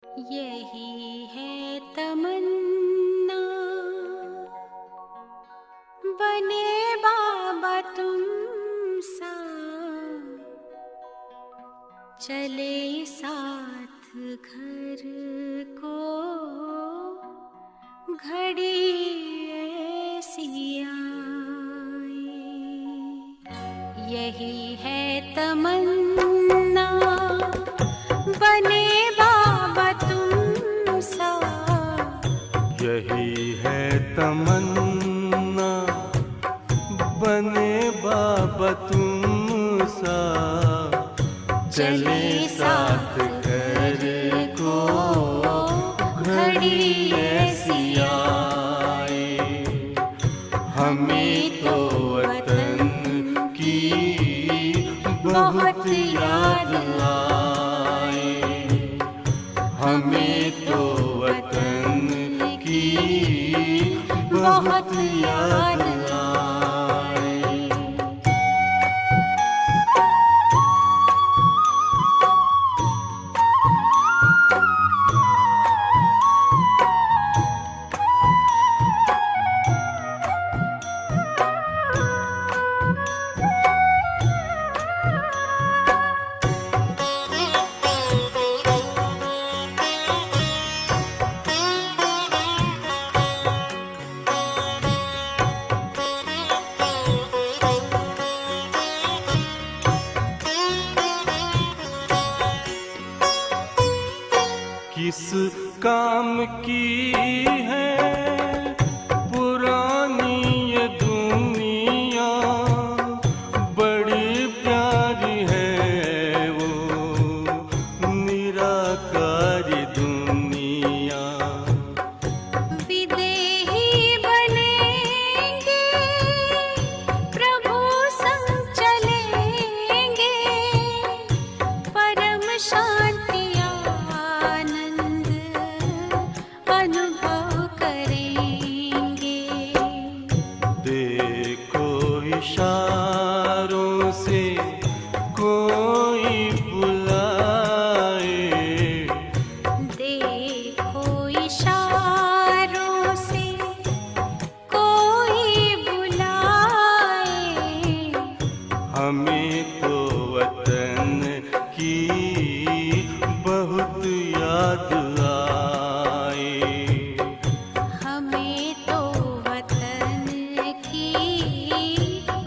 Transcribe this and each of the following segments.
यही है तमन्ना, बने बाबा तुम सा, चले साथ घर को घड़ी ऐसी आए। यही है तमन्ना, बने बाबा तुम सा। यही है तमन्ना, बने बाबा तुम सा, चले साथ घर को घड़ी ऐसी आए। हमें तो वतन की बहुत याद आए, हमें तो वतन की बहुत याद आए। किस काम की है पुरानी ये दुनिया, बड़ी प्यारी है वो निराकारी दुनिया। विदेही बनेंगे, प्रभु संग चलेंगे, परम शांति अनुभव करेंगे। देखो इशारों से कोई बुलाए, देखो इशारों से कोई बुलाए। हमें तो वतन की बहुत याद आए, हमें तो वतन की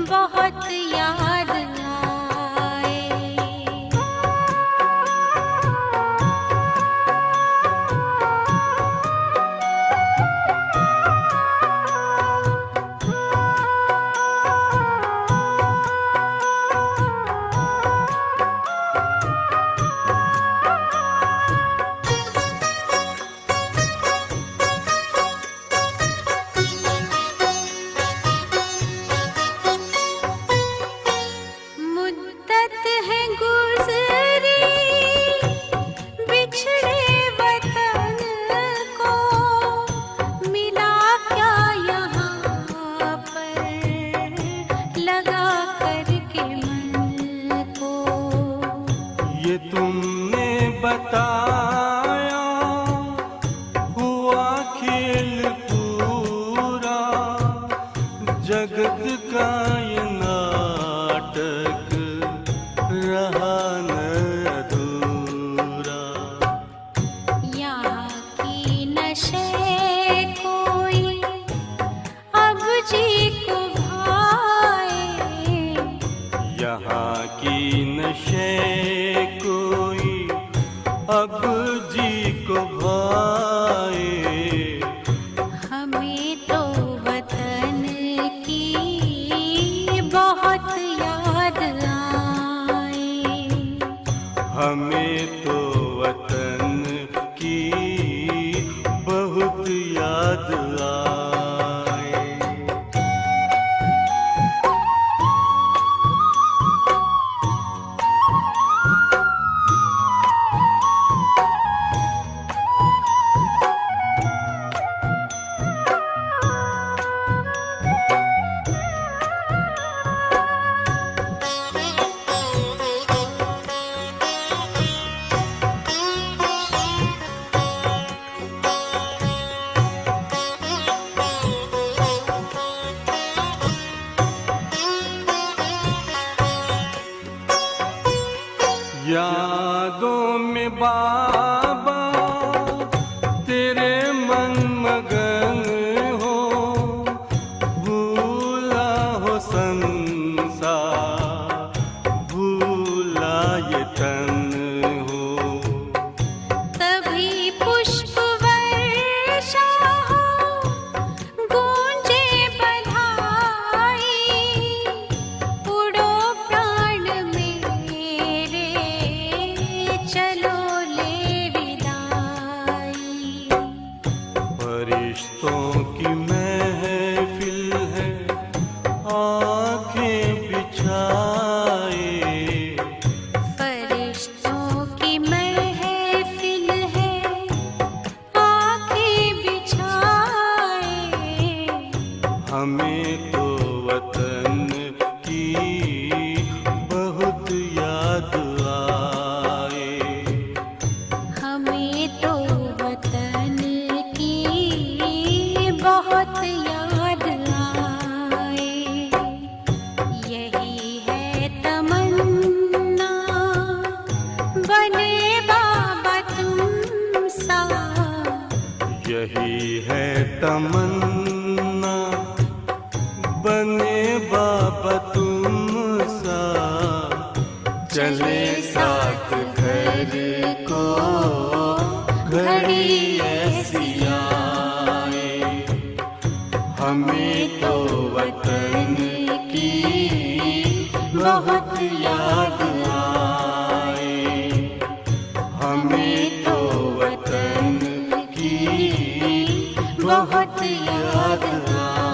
बहुत याद आए। मुद्दत है गुज़री बिछड़े वतन को, मिला क्या यहाँ पर लगा करके मन को। ये तुमने बताया हुआ खेल पूरा, जगत का ये नाटक रहा न अधूरा। यहाँ की नशे कोई अब जी को भाए, यहाँ की नशे कोई अब जी को भाए। हमें तो वतन की बहुत याद आए। हमें तो वतन की बहुत याद आए। यादों में बाबा तेरे मन मगन हो, भूला हो संसार, भूला ये तन हो। तभी पुष्प वर्षा हो, गूंजे बधाई, उड़ो प्राण मेरे, चलो ले विदाई। फरिश्तों की महफिल है, आंखें बिछाए, फरिश्तों की महफिल है, आंखें बिछाए। हमें तो वतन की बहुत याद आए। हमें तो वतन की बहुत याद आए। यही है तमन्ना, बने बाबा तुम सा। यही है तमन्ना, बने बाबा तुम सा। चले साथ घर को घड़ी ऐसी आए। हमें तो वतन की बहुत याद आए। हमें तो वतन की बहुत याद आए।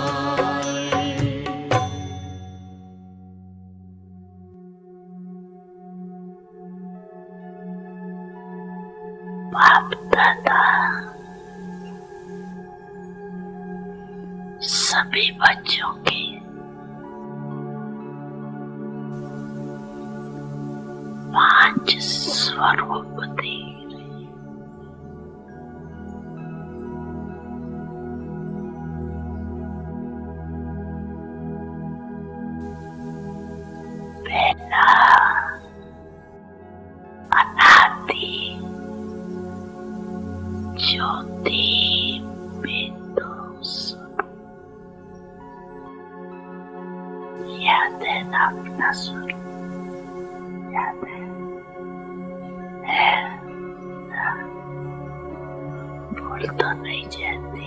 बाप दादा सभी बच्चों की पांच स्वरूप दे रहे। पहला अनादि ज्योति बिंदु स्वरूप। याद है ना अपना स्वरूप? याद है ना? भूल तो नहीं जाती।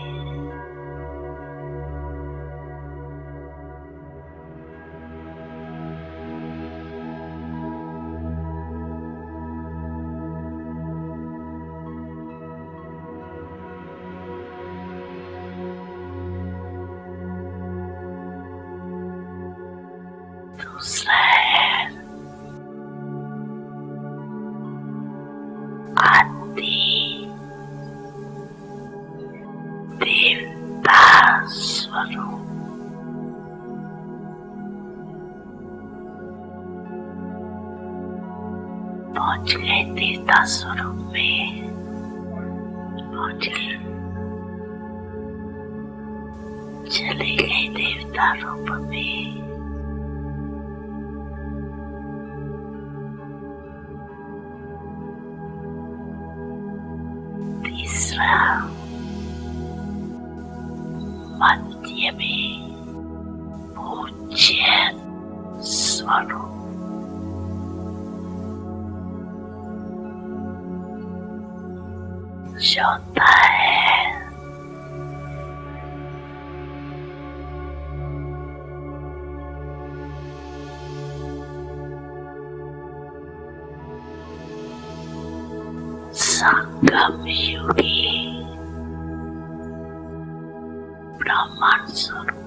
दूसरा है आदि देवता स्वरूप। पहुंच गए देवता स्वरूप में, पहुंच गए। चले गए देवता रूप में। तीसरा मध्य में पूज्य स्वरूप। चौथा है संगम युगी ब्रह्मांड स्वरूप।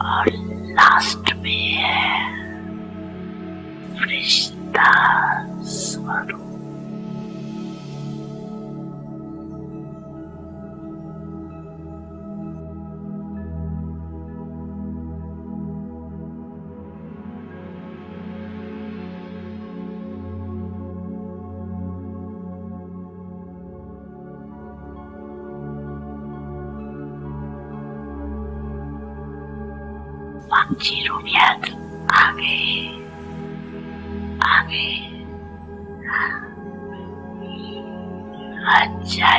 और लास्ट में है फरिश्ता स्वरूप। Panchi Rumiat, आगे आगे अच्छा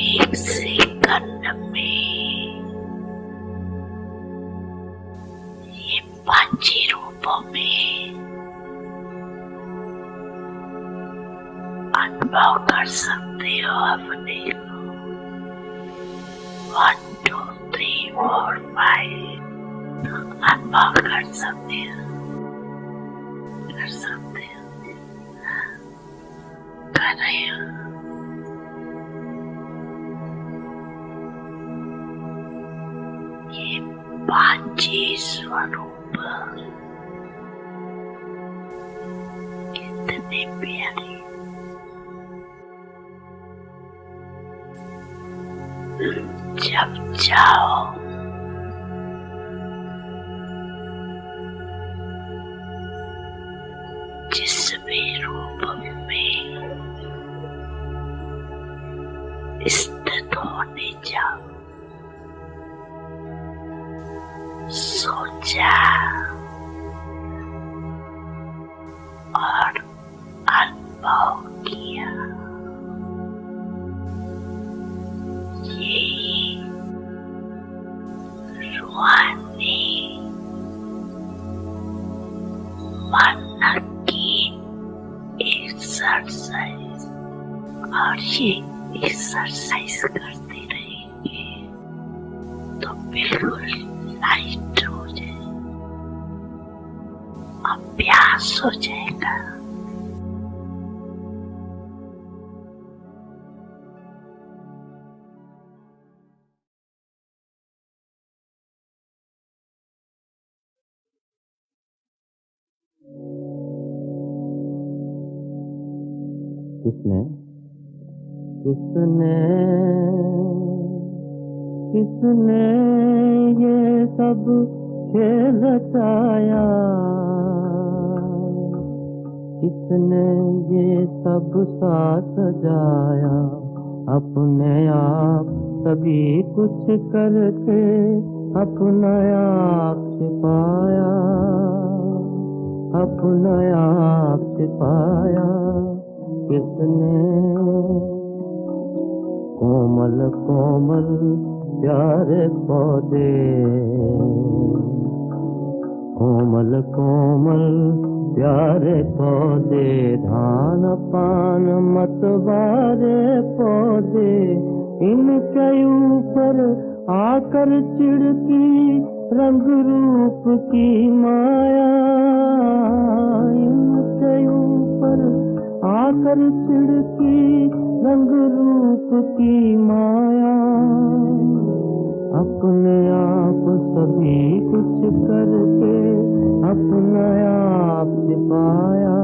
1 सेकंड में ये पांची रूपों में अनुभव कर सकते हो अपने को। 1 2 3 4 5 अनुभव कर सकते हो, कर सकते हो, कर रहे हो। ये पांची स्वरूप कितने प्यारे, जब जाओ जिस भी रूप में स्थित होने जाओ, सोचा और अनुभव किया। ये रूहानी मन की एक्सरसाइज, और ये एक्सरसाइज करते रहेंगे तो बिल्कुल लाइट हो जाए, अभ्यास हो जाएगा। किसने किसने किसने ये सब खेल रचाया, किसने ये सब साथ सजाया, अपने आप सभी कुछ करके अपना आप छिपाया, अपना आप छिपाया। किसने कोमल कोमल प्यारे पौधे, कोमल कोमल प्यारे पौधे, धान पान मतवारे पौधे, इनके ऊपर आकर चिढ़ती रंग रूप की माया, इनके ऊपर आकर चिढ़ती रंग रूप की माया। अपने आप सभी कुछ करके अपना आप छिपाया,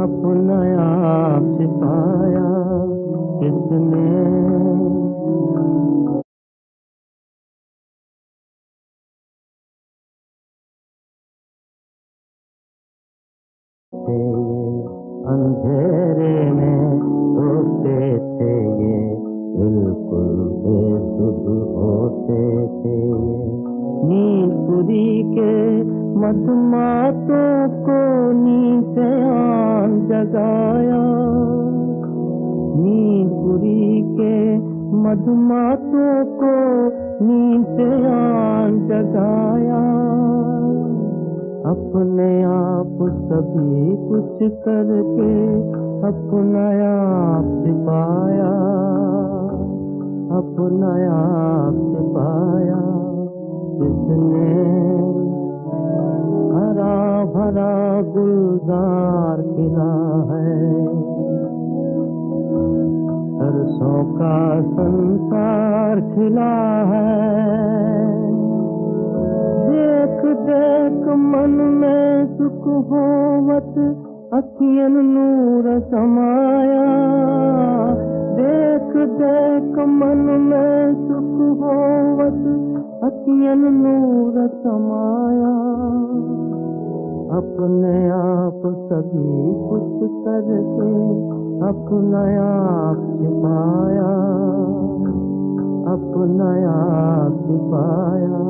अपना आप छिपाया। किसने अंधेरे में सोते थे, ये बिल्कुल बेसुध होते थे। नींद पूरी के मधुमातों को नींद से आन जगाया, नींद पूरी के मधुमातों को नींद से आन जगाया। अपने आप सभी कुछ करके अपना आप छिपाया, अपना आप छिपाया। किसने हरा भरा गुलजार खिला है, सरसों का संसार खिला है। देख देख मन में सुख होवत अखियन नूर समाया, देख देख मन में सुख होवत अखियन नूर समाया। अपने आप सभी कुछ करके अपना आप छिपाया, अपना आप छिपाया।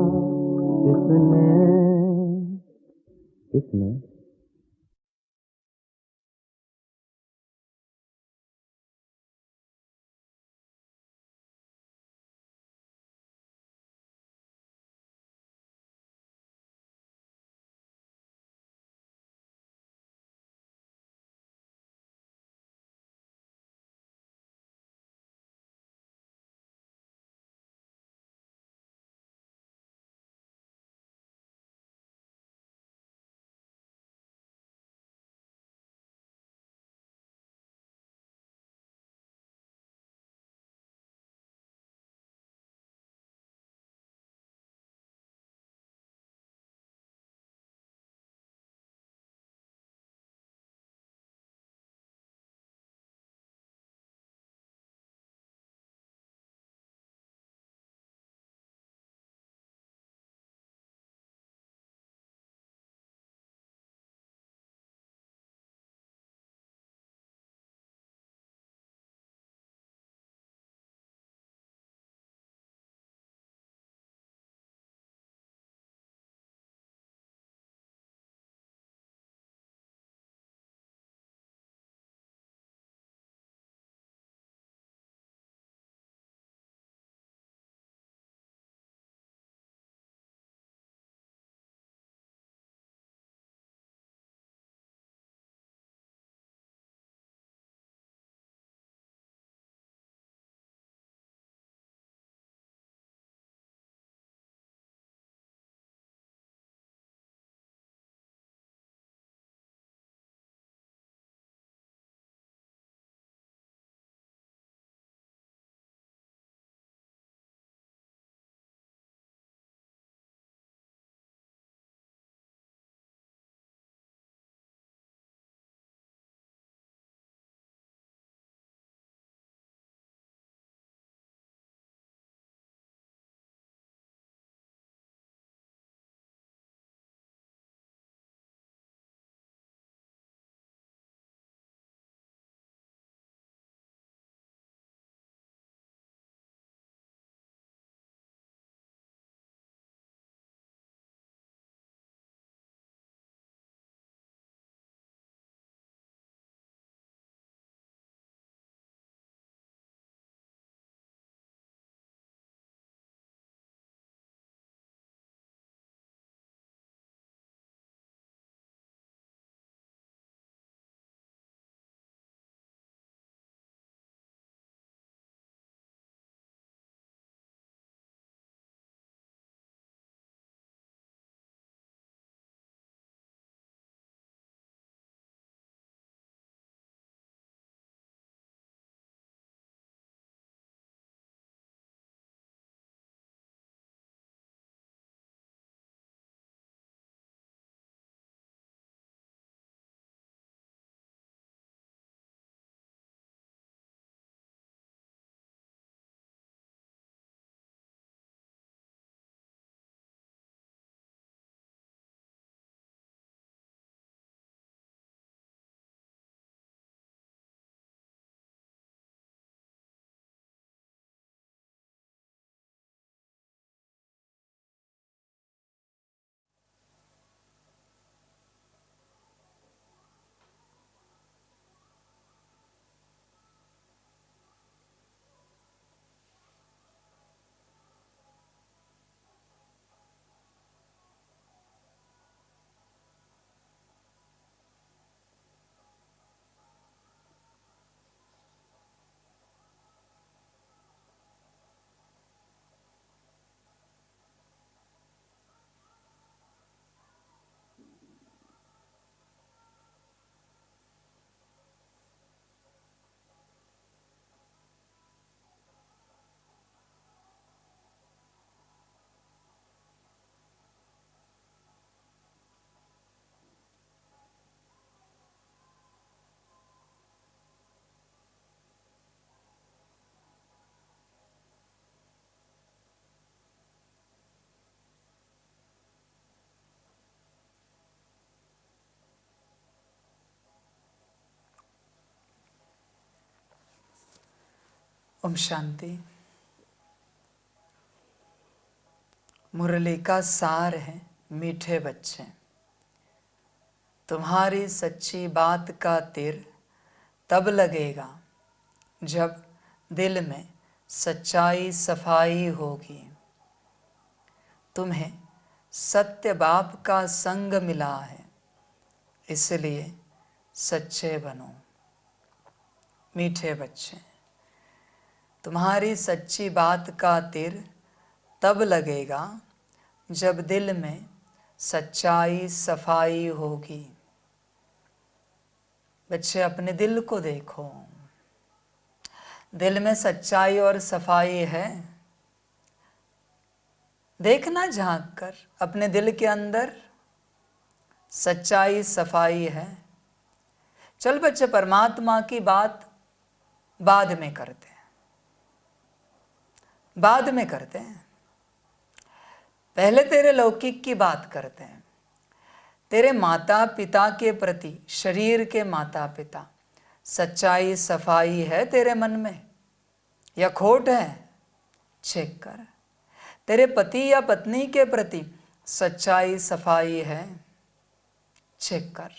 किसने किसने ओम शांति। मुरली का सार है मीठे बच्चे। तुम्हारी सच्ची बात का तीर तब लगेगा जब दिल में सच्चाई सफाई होगी। तुम्हें सत्य बाप का संग मिला है, इसलिए सच्चे बनो। मीठे बच्चे, तुम्हारी सच्ची बात का तीर तब लगेगा जब दिल में सच्चाई सफाई होगी। बच्चे, अपने दिल को देखो, दिल में सच्चाई और सफाई है? देखना झांक कर, अपने दिल के अंदर सच्चाई सफाई है? चल बच्चे, परमात्मा की बात बाद में करते हैं, बाद में करते हैं। पहले तेरे लौकिक की बात करते हैं। तेरे माता पिता के प्रति, शरीर के माता पिता, सच्चाई सफाई है तेरे मन में या खोट है? चेक कर। तेरे पति या पत्नी के प्रति सच्चाई सफाई है? चेक कर।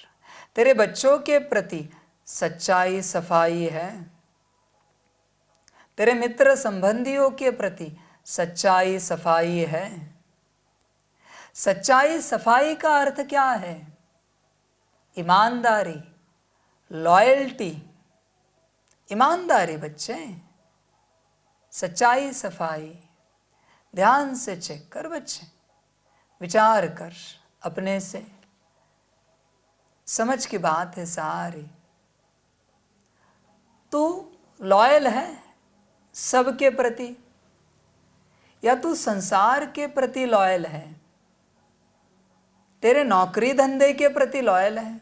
तेरे बच्चों के प्रति सच्चाई सफाई है? तेरे मित्र संबंधियों के प्रति सच्चाई सफाई है? सच्चाई सफाई का अर्थ क्या है? ईमानदारी, लॉयल्टी, ईमानदारी बच्चे, सच्चाई सफाई। ध्यान से चेक कर बच्चे, विचार कर अपने से, समझ की बात है सारी। तू लॉयल है सबके प्रति या तू संसार के प्रति लॉयल है? तेरे नौकरी धंधे के प्रति लॉयल है?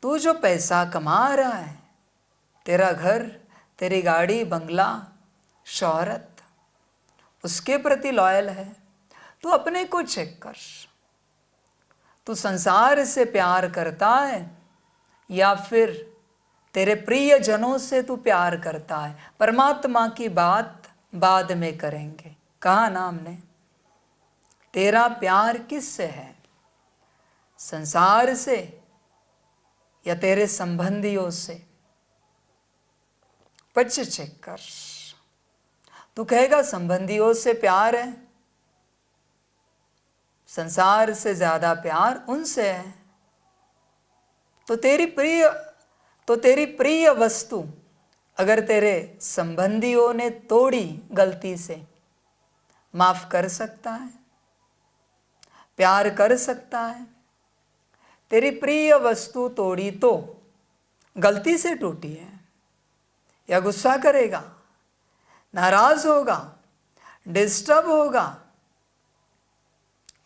तू जो पैसा कमा रहा है, तेरा घर, तेरी गाड़ी, बंगला, शोहरत, उसके प्रति लॉयल है? तू अपने को चेक कर। तू संसार से प्यार करता है या फिर तेरे प्रिय जनों से तू प्यार करता है? परमात्मा की बात बाद में करेंगे। कहा ना हमने, तेरा प्यार किससे है? संसार से या तेरे संबंधियों से? बच्चे चेक कर। तू कहेगा संबंधियों से प्यार है, संसार से ज्यादा प्यार उनसे है। तो तेरी प्रिय वस्तु अगर तेरे संबंधियों ने तोड़ी गलती से, माफ कर सकता है, प्यार कर सकता है? तेरी प्रिय वस्तु तोड़ी तो गलती से टूटी है, या गुस्सा करेगा, नाराज होगा, डिस्टर्ब होगा?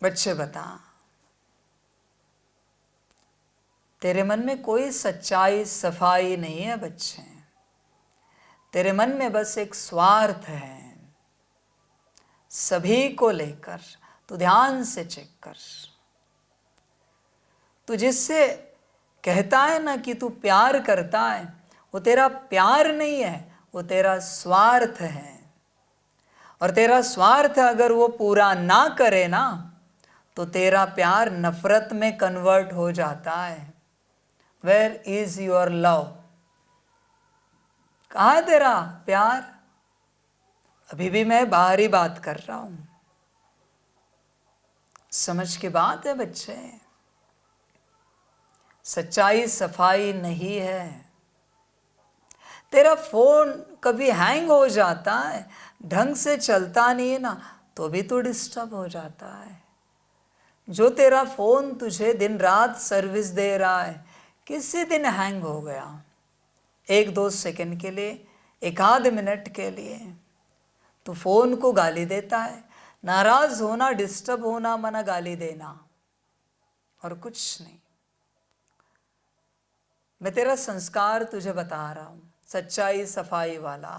बच्चे बता, तेरे मन में कोई सच्चाई सफाई नहीं है बच्चे। तेरे मन में बस एक स्वार्थ है सभी को लेकर। तू ध्यान से चेक कर। तू जिससे कहता है ना कि तू प्यार करता है, वो तेरा प्यार नहीं है, वो तेरा स्वार्थ है। और तेरा स्वार्थ अगर वो पूरा ना करे ना, तो तेरा प्यार नफरत में कन्वर्ट हो जाता है। Where is your love? कहाँ है तेरा प्यार? अभी भी मैं बाहरी बात कर रहा हूं, समझ की बात है बच्चे। सच्चाई सफाई नहीं है। तेरा फोन कभी हैंग हो जाता है, ढंग से चलता नहीं है ना, तो भी तो डिस्टर्ब हो जाता है। जो तेरा फोन तुझे दिन रात सर्विस दे रहा है, किसी दिन हैंग हो गया, 1-2 सेकंड के लिए, 1-आध मिनट के लिए, तो फोन को गाली देता है। नाराज होना, डिस्टर्ब होना मना गाली देना, और कुछ नहीं। मैं तेरा संस्कार तुझे बता रहा हूं, सच्चाई सफाई वाला।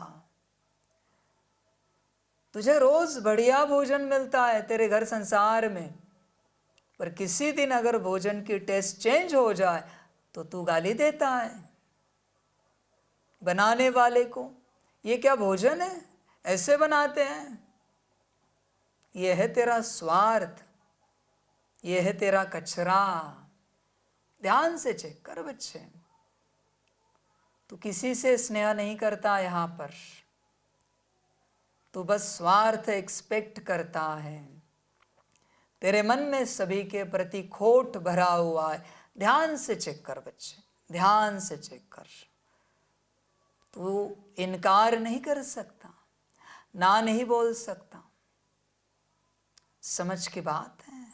तुझे रोज बढ़िया भोजन मिलता है तेरे घर संसार में, पर किसी दिन अगर भोजन की टेस्ट चेंज हो जाए तो तू गाली देता है बनाने वाले को। ये क्या भोजन है, ऐसे बनाते हैं? ये है तेरा स्वार्थ, ये है तेरा कचरा। ध्यान से चेक कर बच्चे। तू किसी से स्नेह नहीं करता यहां पर, तू बस स्वार्थ एक्सपेक्ट करता है। तेरे मन में सभी के प्रति खोट भरा हुआ है। ध्यान से चेक कर बच्चे, ध्यान से चेक कर। तू इनकार नहीं कर सकता, ना नहीं बोल सकता। समझ की बात है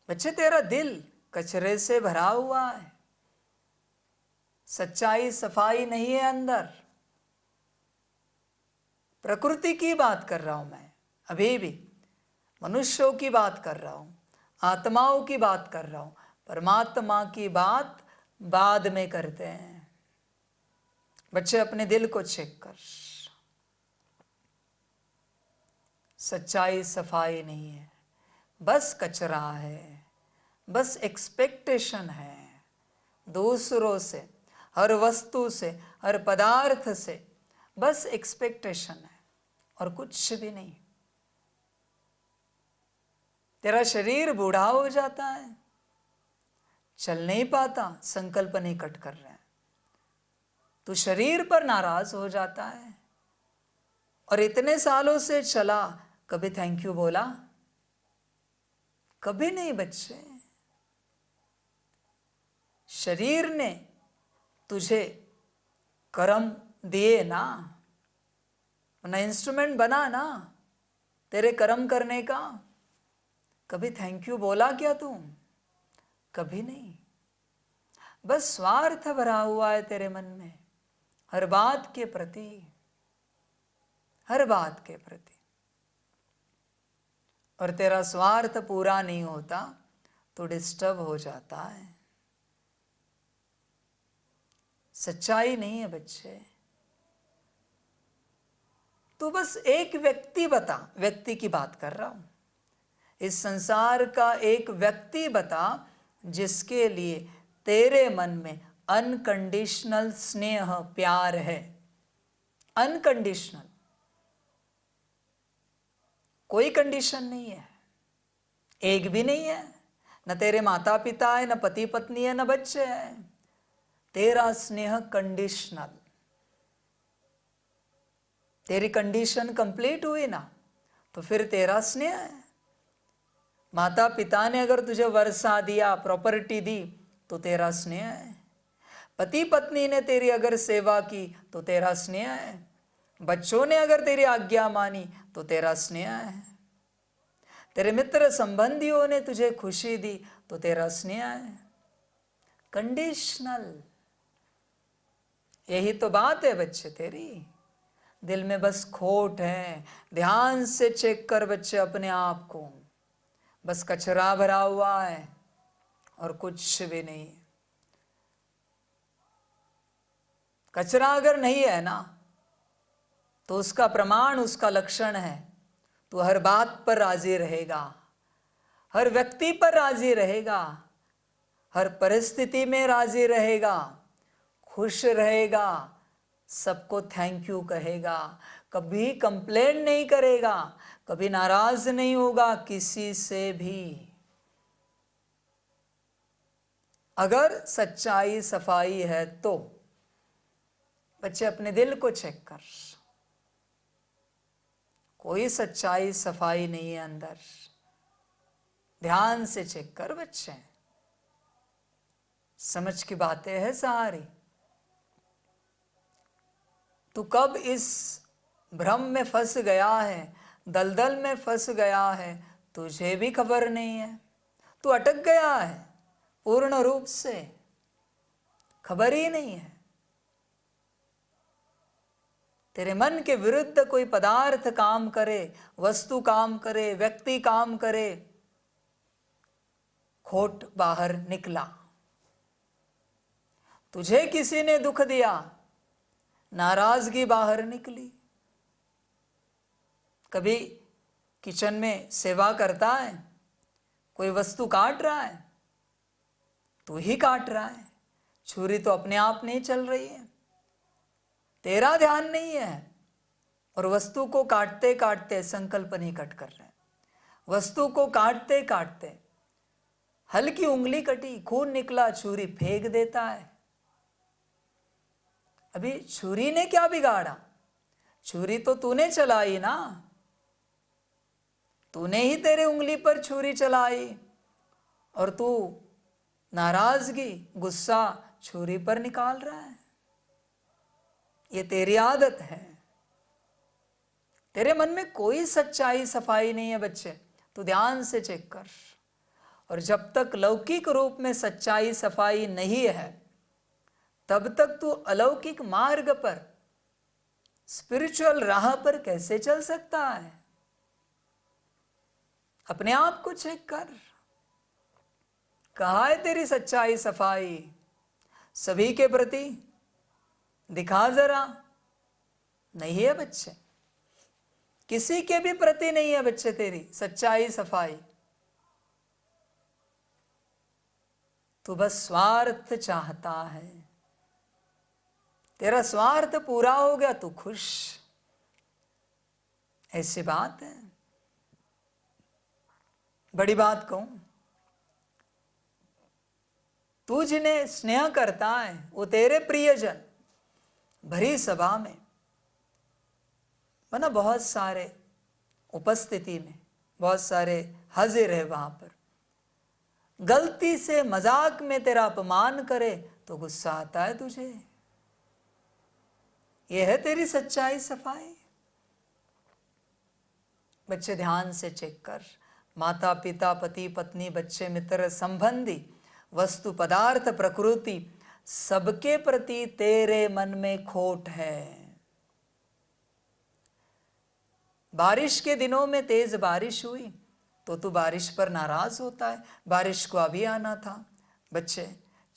बच्चे। तेरा दिल कचरे से भरा हुआ है, सच्चाई सफाई नहीं है अंदर। प्रकृति की बात कर रहा हूं मैं, अभी भी मनुष्यों की बात कर रहा हूं, आत्माओं की बात कर रहा हूं। परमात्मा की बात बाद में करते हैं। बच्चे अपने दिल को चेक कर। सच्चाई सफाई नहीं है, बस कचरा है, बस एक्सपेक्टेशन है दूसरों से, हर वस्तु से, हर पदार्थ से, बस एक्सपेक्टेशन है और कुछ भी नहीं। तेरा शरीर बूढ़ा हो जाता है, चल नहीं पाता, संकल्प नहीं कट कर रहे हैं। तू शरीर पर नाराज हो जाता है और इतने सालों से चला, कभी थैंक यू बोला? कभी नहीं बच्चे। शरीर ने तुझे कर्म दिए ना, ना इंस्ट्रूमेंट बना ना तेरे कर्म करने का। कभी थैंक यू बोला क्या तू? कभी नहीं। बस स्वार्थ भरा हुआ है तेरे मन में, हर बात के प्रति, हर बात के प्रति। और तेरा स्वार्थ पूरा नहीं होता तो डिस्टर्ब हो जाता है। सच्चाई नहीं है बच्चे। तो बस एक व्यक्ति बता, व्यक्ति की बात कर रहा हूं, इस संसार का एक व्यक्ति बता जिसके लिए तेरे मन में अनकंडीशनल स्नेह प्यार है। अनकंडीशनल, कोई कंडीशन नहीं है, एक भी नहीं है। न तेरे माता पिता है, न पति पत्नी है, न बच्चे हैं। तेरा स्नेह कंडीशनल। तेरी कंडीशन कंप्लीट हुई ना तो फिर तेरा स्नेह है। माता पिता ने अगर तुझे वर्षा दिया, प्रॉपर्टी दी, तो तेरा स्नेह है। पति पत्नी ने तेरी अगर सेवा की तो तेरा स्नेह है। बच्चों ने अगर तेरी आज्ञा मानी तो तेरा स्नेह है। तेरे मित्र संबंधियों ने तुझे खुशी दी तो तेरा स्नेह है। कंडीशनल, यही तो बात है बच्चे। तेरी दिल में बस खोट है। ध्यान से चेक कर बच्चे अपने आप को। बस कचरा भरा हुआ है और कुछ भी नहीं। कचरा अगर नहीं है ना तो उसका प्रमाण, उसका लक्षण है तो हर बात पर राजी रहेगा, हर व्यक्ति पर राजी रहेगा, हर परिस्थिति में राजी रहेगा, खुश रहेगा, सबको थैंक यू कहेगा, कभी कंप्लेन नहीं करेगा, कभी नाराज नहीं होगा किसी से भी। अगर सच्चाई सफाई है तो बच्चे अपने दिल को चेक कर। कोई सच्चाई सफाई नहीं है अंदर। ध्यान से चेक कर बच्चे। समझ की बातें हैं सारी। तू कब इस भ्रम में फंस गया है, दलदल में फंस गया है, तुझे भी खबर नहीं है। तू अटक गया है पूर्ण रूप से, खबर ही नहीं है। तेरे मन के विरुद्ध कोई पदार्थ काम करे, वस्तु काम करे, व्यक्ति काम करे, खोट बाहर निकला। तुझे किसी ने दुख दिया, नाराजगी बाहर निकली। कभी किचन में सेवा करता है, कोई वस्तु काट रहा है, तू ही काट रहा है। छुरी तो अपने आप नहीं चल रही है, तेरा ध्यान नहीं है, और वस्तु को काटते काटते संकल्प नहीं कट कर रहे, वस्तु को काटते काटते हल्की उंगली कटी, खून निकला, छुरी फेंक देता है। अभी छुरी ने क्या बिगाड़ा? छुरी तो तूने चलाई ना, तूने ही तेरे उंगली पर छुरी चलाई और तू नाराजगी, गुस्सा छुरी पर निकाल रहा है। ये तेरी आदत है। तेरे मन में कोई सच्चाई सफाई नहीं है बच्चे, तू ध्यान से चेक कर। और जब तक लौकिक रूप में सच्चाई सफाई नहीं है, तब तक तू अलौकिक मार्ग पर, स्पिरिचुअल राह पर कैसे चल सकता है? अपने आप को चेक कर। कहाँ है तेरी सच्चाई सफाई? सभी के प्रति दिखा जरा। नहीं है बच्चे, किसी के भी प्रति नहीं है बच्चे तेरी सच्चाई सफाई। तू बस स्वार्थ चाहता है। तेरा स्वार्थ पूरा हो गया, तू खुश। ऐसी बात है। बड़ी बात कहूं, तू जिन्हें स्नेह करता है वो तेरे प्रियजन भरी सभा में, वरना बहुत सारे उपस्थिति में, बहुत सारे हाजिर है वहां पर, गलती से मजाक में तेरा अपमान करे तो गुस्सा आता है तुझे। यह है तेरी सच्चाई सफाई। बच्चे ध्यान से चेक कर। माता पिता, पति पत्नी, बच्चे, मित्र, संबंधी, वस्तु पदार्थ, प्रकृति, सबके प्रति तेरे मन में खोट है। बारिश के दिनों में तेज बारिश हुई तो तू बारिश पर नाराज होता है। बारिश को अभी आना था। बच्चे,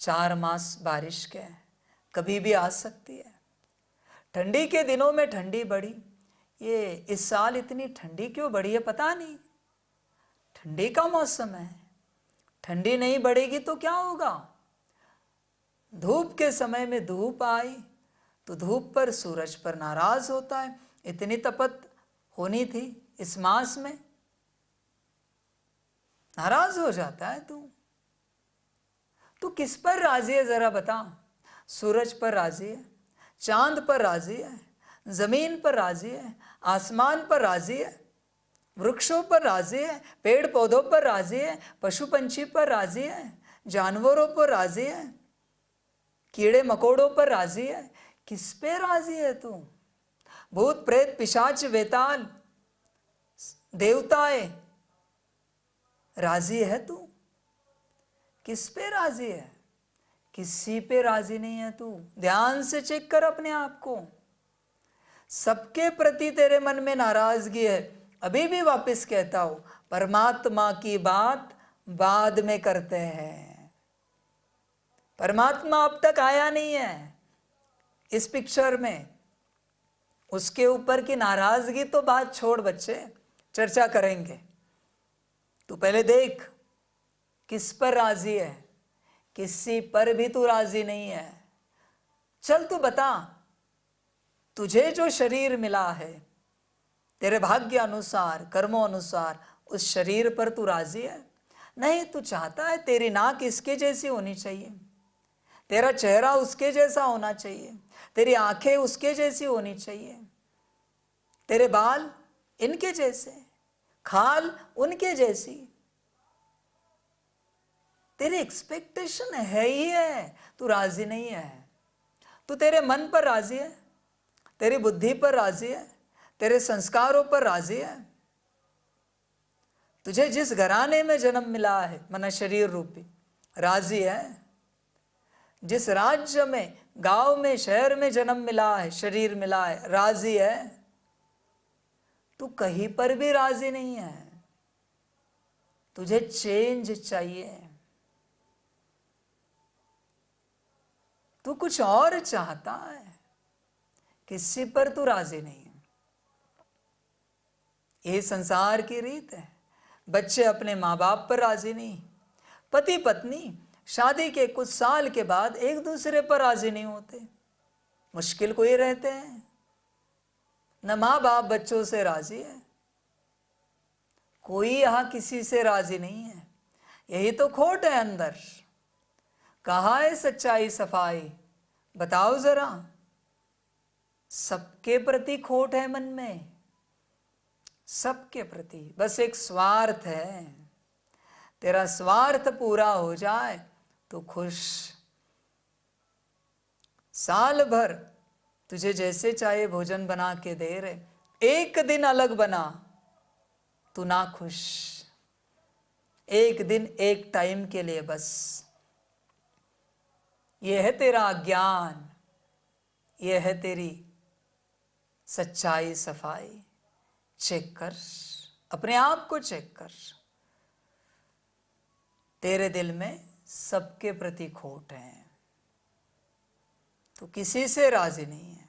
4 मास बारिश के हैं, कभी भी आ सकती है। ठंडी के दिनों में ठंडी बढ़ी, ये इस साल इतनी ठंडी क्यों बढ़ी है पता नहीं। ठंडी का मौसम है, ठंडी नहीं बढ़ेगी तो क्या होगा? धूप के समय में धूप आई तो धूप पर, सूरज पर नाराज होता है। इतनी तपत होनी थी इस मास में, नाराज हो जाता है तू। तू किस पर राजी है जरा बता? सूरज पर राजी है, चांद पर राजी है, जमीन पर राजी है, आसमान पर राजी है, वृक्षों पर राजी है, पेड़ पौधों पर राजी है, पशु पंछी पर राजी है, जानवरों पर राजी है, कीड़े मकोड़ों पर राजी है। किस पे राजी है तू? भूत प्रेत पिशाच वेताल देवताएं, राजी है तू? किस पे राजी है? किसी पे राजी नहीं है तू। ध्यान से चेक कर अपने आप को। सबके प्रति तेरे मन में नाराजगी है। अभी भी वापस कहता हूं, परमात्मा की बात बाद में करते हैं। परमात्मा अब तक आया नहीं है इस पिक्चर में। उसके ऊपर की नाराजगी तो बात छोड़ बच्चे, चर्चा करेंगे। तू पहले देख किस पर राजी है। किसी पर भी तू राजी नहीं है। चल तू बता, तुझे जो शरीर मिला है तेरे भाग्य अनुसार, कर्मों अनुसार, उस शरीर पर तू राजी है? नहीं, तू चाहता है तेरी नाक इसके जैसी होनी चाहिए, तेरा चेहरा उसके जैसा होना चाहिए, तेरी आंखें उसके जैसी होनी चाहिए, तेरे बाल इनके जैसे, खाल उनके जैसी। तेरी एक्सपेक्टेशन है ही है, तू राजी नहीं है। तू तेरे मन पर राजी है, तेरी बुद्धि पर राजी है, तेरे संस्कारों पर राजी है। तुझे जिस घराने में जन्म मिला है मन शरीर रूपी, राजी है। जिस राज्य में, गांव में, शहर में जन्म मिला है, शरीर मिला है, राजी है। तू कहीं पर भी राजी नहीं है। तुझे चेंज चाहिए। तू कुछ और चाहता है, किसी पर तू राजी नहीं है। ये संसार की रीत है। बच्चे अपने माँ बाप पर राजी नहीं, पति पत्नी शादी के कुछ साल के बाद एक दूसरे पर राजी नहीं होते, मुश्किल को ही रहते हैं। न माँ बाप बच्चों से राजी है, कोई यहां किसी से राजी नहीं है। यही तो खोट है अंदर। कहाँ है सच्चाई सफाई, बताओ जरा। सबके प्रति खोट है मन में, सबके प्रति बस एक स्वार्थ है। तेरा स्वार्थ पूरा हो जाए तो खुश। साल भर तुझे जैसे चाहे भोजन बना के दे रहे, एक दिन अलग बना तू ना खुश। एक दिन, एक टाइम के लिए बस। यह है तेरा अज्ञान, यह है तेरी सच्चाई सफाई। चेक कर, अपने आप को चेक कर। तेरे दिल में सबके प्रति खोट है, तू किसी से राजी नहीं है।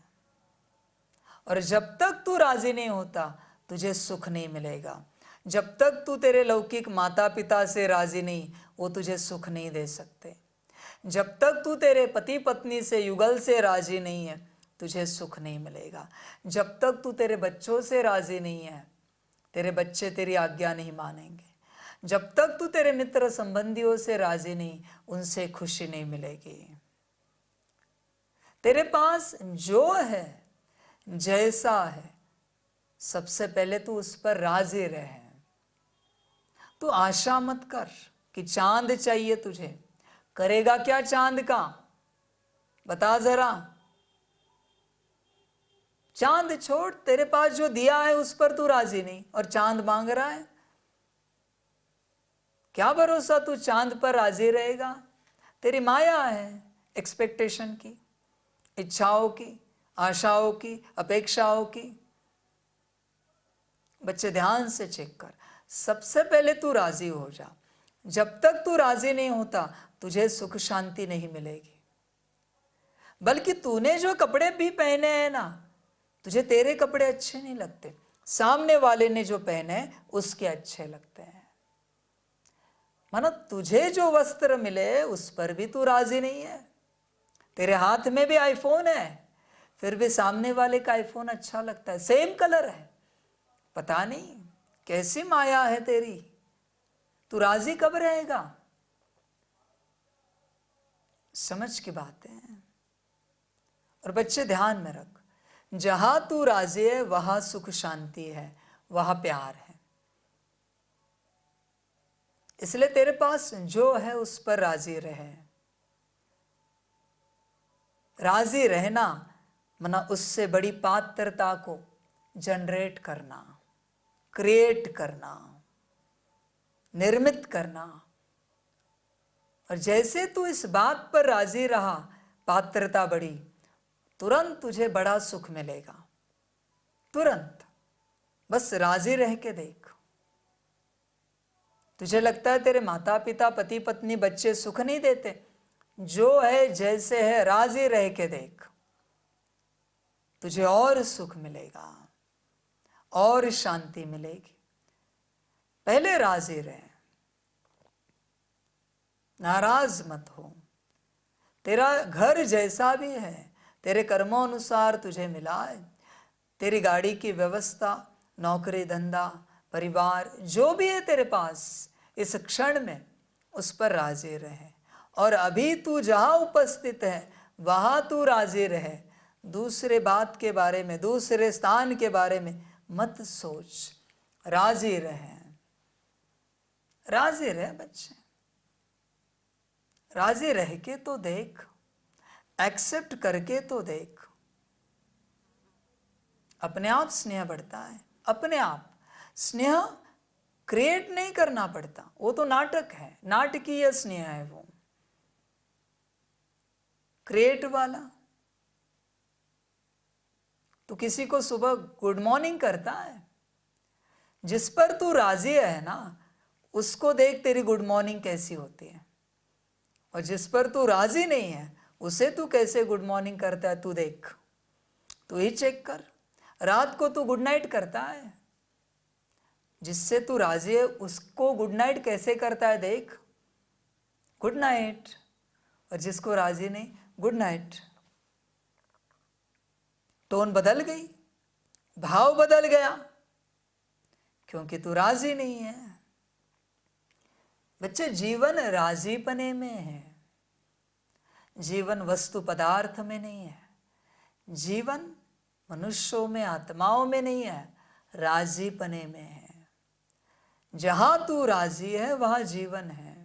और जब तक तू राजी नहीं होता तुझे सुख नहीं मिलेगा। जब तक तू तेरे लौकिक माता पिता से राजी नहीं, वो तुझे सुख नहीं दे सकते। जब तक तू तेरे पति पत्नी से, युगल से राजी नहीं है, तुझे सुख नहीं मिलेगा। जब तक तू तेरे बच्चों से राजी नहीं है, तेरे बच्चे तेरी आज्ञा नहीं मानेंगे। जब तक तू तेरे मित्र संबंधियों से राजी नहीं, उनसे खुशी नहीं मिलेगी। तेरे पास जो है, जैसा है, सबसे पहले तू उस पर राजी रहे। तू आशा मत कर कि चांद चाहिए तुझे। करेगा क्या चांद का, बता जरा। चांद छोड़, तेरे पास जो दिया है उस पर तू राजी नहीं और चांद मांग रहा है। क्या भरोसा तू चांद पर राजी रहेगा। तेरी माया है एक्सपेक्टेशन की, इच्छाओं की, आशाओं की, अपेक्षाओं की। बच्चे ध्यान से चेक कर, सबसे पहले तू राजी हो जा। जब तक तू राजी नहीं होता तुझे सुख शांति नहीं मिलेगी। बल्कि तूने जो कपड़े भी पहने हैं ना, तुझे तेरे कपड़े अच्छे नहीं लगते, सामने वाले ने जो पहने उसके अच्छे लगते हैं। मानो तुझे जो वस्त्र मिले उस पर भी तू राजी नहीं है। तेरे हाथ में भी आईफोन है, फिर भी सामने वाले का आईफोन अच्छा लगता है, सेम कलर है। पता नहीं कैसी माया है तेरी, तू राजी कब रहेगा। समझ की बात है। और बच्चे ध्यान में रख, जहां तू राजी है वहां सुख शांति है, वहां प्यार है। इसलिए तेरे पास जो है उस पर राजी रहे। राजी रहना मना उससे बड़ी पात्रता को जनरेट करना, क्रिएट करना, निर्मित करना। और जैसे तू इस बात पर राजी रहा, पात्रता बढ़ी, तुरंत तुझे बड़ा सुख मिलेगा। तुरंत बस राजी रह के देख। तुझे लगता है तेरे माता पिता, पति पत्नी, बच्चे सुख नहीं देते, जो है जैसे है राजी रह के देख, तुझे और सुख मिलेगा और शांति मिलेगी। पहले राजी रहे, नाराज मत हो। तेरा घर जैसा भी है, तेरे कर्मों अनुसार तुझे मिला है। तेरी गाड़ी की व्यवस्था, नौकरी धंधा, परिवार, जो भी है तेरे पास इस क्षण में, उस पर राजी रहे। और अभी तू जहां उपस्थित है वहां तू राजी रहे। दूसरे बात के बारे में, दूसरे स्थान के बारे में मत सोच, राजी रहे। राजी रहे बच्चे, राजी रह के तो देख, एक्सेप्ट करके तो देख। अपने आप स्नेह बढ़ता है, अपने आप। स्नेह क्रिएट नहीं करना पड़ता, वो तो नाटक है, नाटकीय स्नेह है वो। क्रिएट वाला, तू किसी को सुबह गुड मॉर्निंग करता है, जिस पर तू राजी है ना, उसको देख तेरी गुड मॉर्निंग कैसी होती है। और जिस पर तू राजी नहीं है उसे तू कैसे गुड मॉर्निंग करता है, तू देख, तू ही चेक कर। रात को तू गुड नाइट करता है, जिससे तू राजी है उसको गुड नाइट कैसे करता है, देख, गुड नाइट। और जिसको राजी नहीं, गुड नाइट। टोन बदल गई, भाव बदल गया, क्योंकि तू राजी नहीं है। बच्चे, जीवन राजीपने में है, जीवन वस्तु पदार्थ में नहीं है, जीवन मनुष्यों में, आत्माओं में नहीं है, राजीपने में है। जहां तू राजी है वहां जीवन है,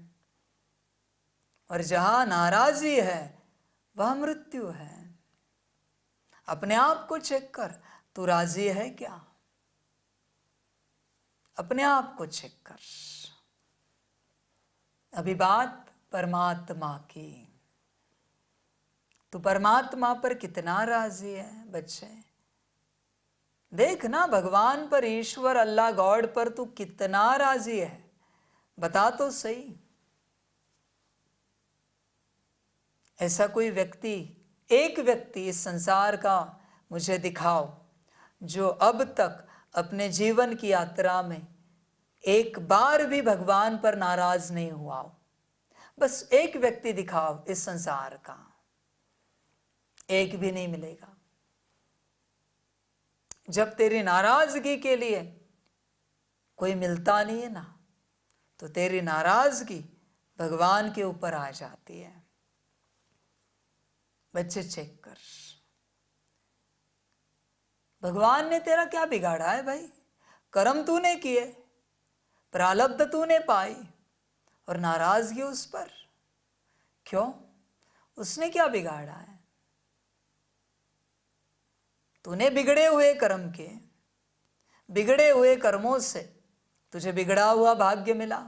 और जहां नाराजी है वह मृत्यु है। अपने आप को चेक कर, तू राजी है क्या? अपने आप को चेक कर। अभी बात परमात्मा की, तू परमात्मा पर कितना राजी है? बच्चे देख ना, भगवान पर, ईश्वर अल्लाह गॉड पर तू कितना राजी है, बता तो सही। ऐसा कोई व्यक्ति, एक व्यक्ति इस संसार का मुझे दिखाओ जो अब तक अपने जीवन की यात्रा में एक बार भी भगवान पर नाराज नहीं हुआ हो। बस एक व्यक्ति दिखाओ इस संसार का, एक भी नहीं मिलेगा। जब तेरी नाराजगी के लिए कोई मिलता नहीं है ना, तो तेरी नाराजगी भगवान के ऊपर आ जाती है। बच्चे चेक कर, भगवान ने तेरा क्या बिगाड़ा है भाई? कर्म तूने किए, प्रारब्ध तूने पाई, और नाराजगी उस पर क्यों? उसने क्या बिगाड़ा है? तूने बिगड़े हुए कर्म किए, बिगड़े हुए कर्मों से तुझे बिगड़ा हुआ भाग्य मिला,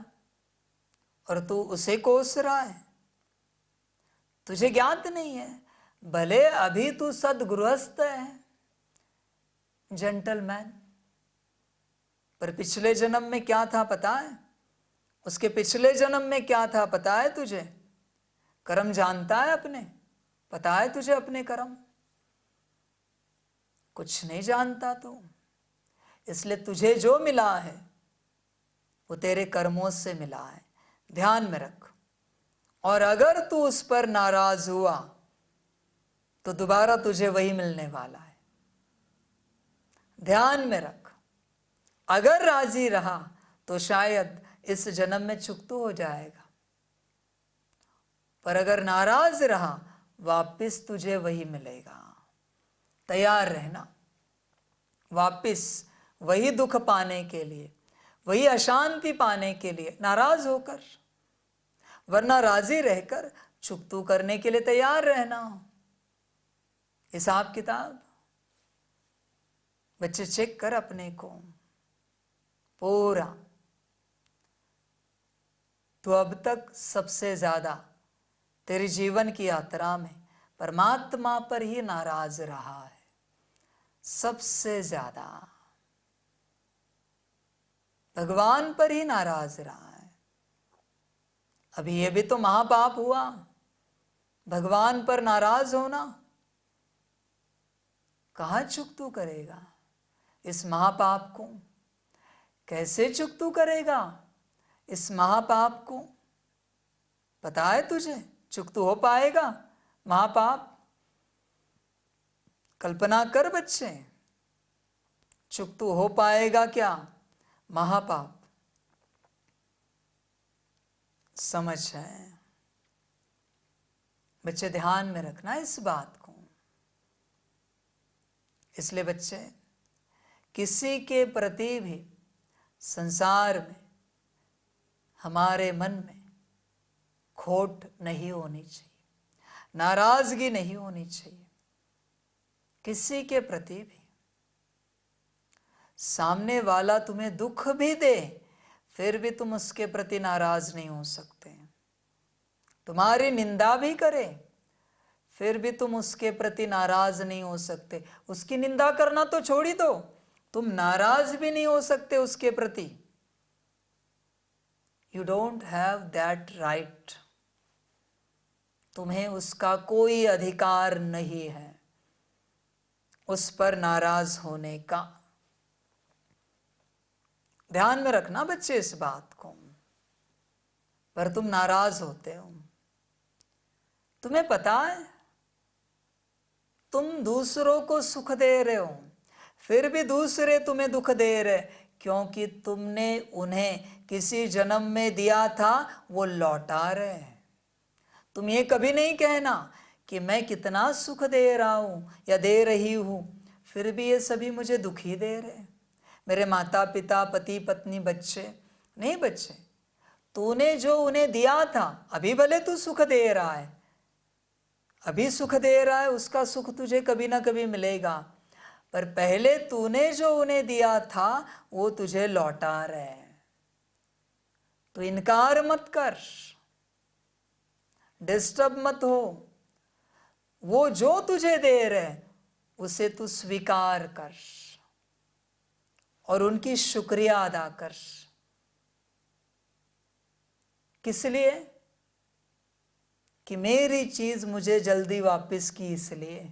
और तू उसे कोस रहा है। तुझे ज्ञात नहीं है, भले अभी तू सदगृहस्थ है, जेंटलमैन, पर पिछले जन्म में क्या था पता है? उसके पिछले जन्म में क्या था पता है तुझे? कर्म जानता है अपने? पता है तुझे अपने कर्म? कुछ नहीं जानता तू। इसलिए तुझे जो मिला है वो तेरे कर्मों से मिला है, ध्यान में रख। और अगर तू उस पर नाराज हुआ तो दोबारा तुझे वही मिलने वाला है, ध्यान में रख। अगर राजी रहा तो शायद इस जन्म में चुकतू हो जाएगा, पर अगर नाराज रहा वापिस तुझे वही मिलेगा। तैयार रहना, वापिस वही दुख पाने के लिए, वही अशांति पाने के लिए नाराज होकर, वरना राजी रहकर चुकतू करने के लिए तैयार रहना। हिसाब किताब बच्चे चेक कर अपने को पूरा। तो अब तक सबसे ज्यादा तेरे जीवन की यात्रा में परमात्मा पर ही नाराज रहा है, सबसे ज्यादा भगवान पर ही नाराज रहा है। अभी ये भी तो महापाप हुआ, भगवान पर नाराज होना। कहाँ चुकतू करेगा इस महापाप को? कैसे चुकतू करेगा इस महापाप को? पता है तुझे चुकतू हो पाएगा महापाप? कल्पना कर बच्चे, चुकतू हो पाएगा क्या महापाप? समझ है बच्चे, ध्यान में रखना इस बात को। इसलिए बच्चे, किसी के प्रति भी संसार में हमारे मन में खोट नहीं होनी चाहिए, नाराजगी नहीं होनी चाहिए किसी के प्रति भी। सामने वाला तुम्हें दुख भी दे फिर भी तुम उसके प्रति नाराज नहीं हो सकते। तुम्हारी निंदा भी करे फिर भी तुम उसके प्रति नाराज नहीं हो सकते। उसकी निंदा करना तो छोड़ ही दो, तुम नाराज भी नहीं हो सकते उसके प्रति। You don't have that right. तुम्हें उसका कोई अधिकार नहीं है उस पर नाराज होने का। ध्यान में रखना बच्चे इस बात को। पर तुम नाराज होते हो, तुम्हें पता है तुम दूसरों को सुख दे रहे हो फिर भी दूसरे तुम्हें दुख दे रहे, क्योंकि तुमने उन्हें किसी जन्म में दिया था, वो लौटा रहे हैं। तुम ये कभी नहीं कहना कि मैं कितना सुख दे रहा हूं या दे रही हूं, फिर भी ये सभी मुझे दुखी दे रहे हैं। मेरे माता पिता, पति पत्नी, बच्चे, नहीं बच्चे, तूने जो उन्हें दिया था, अभी भले तू सुख दे रहा है, अभी सुख दे रहा है, उसका सुख तुझे कभी ना कभी मिलेगा, पर पहले तूने जो उन्हें दिया था वो तुझे लौटा रहे हैं। तो इनकार मत कर, डिस्टर्ब मत हो, वो जो तुझे दे रहे उसे तू स्वीकार कर और उनकी शुक्रिया अदा कर। किस लिए? कि मेरी चीज मुझे जल्दी वापस की, इसलिए।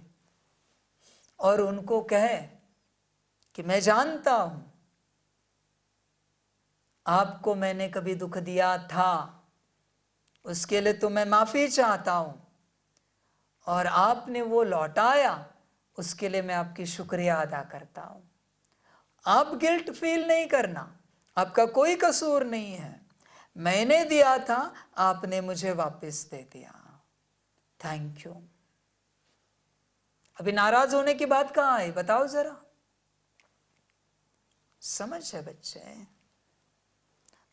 और उनको कहे कि मैं जानता हूं आपको मैंने कभी दुख दिया था, उसके लिए तो मैं माफी चाहता हूं, और आपने वो लौटाया, उसके लिए मैं आपकी शुक्रिया अदा करता हूं। आप गिल्ट फील नहीं करना, आपका कोई कसूर नहीं है, मैंने दिया था, आपने मुझे वापस दे दिया, थैंक यू। अभी नाराज होने की बात कहां आई, बताओ जरा। समझ है बच्चे,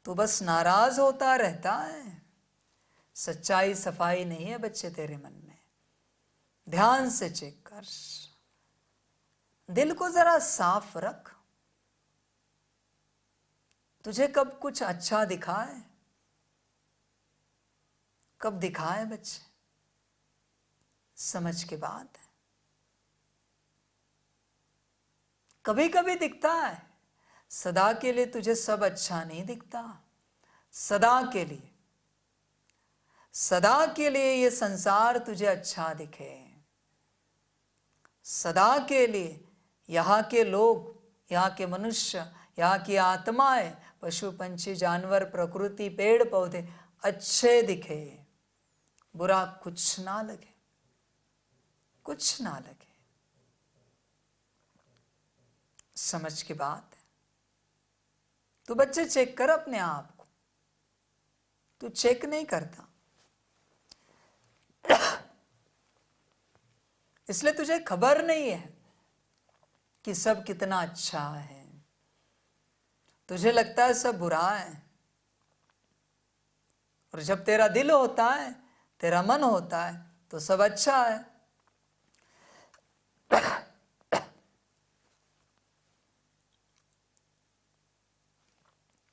तू बस नाराज होता रहता है, सच्चाई सफाई नहीं है बच्चे तेरे मन में। ध्यान से चेक कर, दिल को जरा साफ रख। तुझे कब कुछ अच्छा दिखा है? कब दिखा है बच्चे? समझ के बात है। कभी कभी दिखता है, सदा के लिए तुझे सब अच्छा नहीं दिखता। सदा के लिए, सदा के लिए ये संसार तुझे अच्छा दिखे, सदा के लिए यहाँ के लोग, यहाँ के मनुष्य, यहाँ की आत्माएं, पशु पंछी जानवर, प्रकृति, पेड़ पौधे अच्छे दिखे, बुरा कुछ ना लगे, कुछ ना लगे। समझ की बात है। तो बच्चे चेक कर अपने आप को, तू चेक नहीं करता, इसलिए तुझे खबर नहीं है कि सब कितना अच्छा है। तुझे लगता है सब बुरा है, और जब तेरा दिल होता है, तेरा मन होता है, तो सब अच्छा है।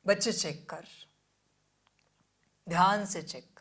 बच्चे चेक कर, ध्यान से चेक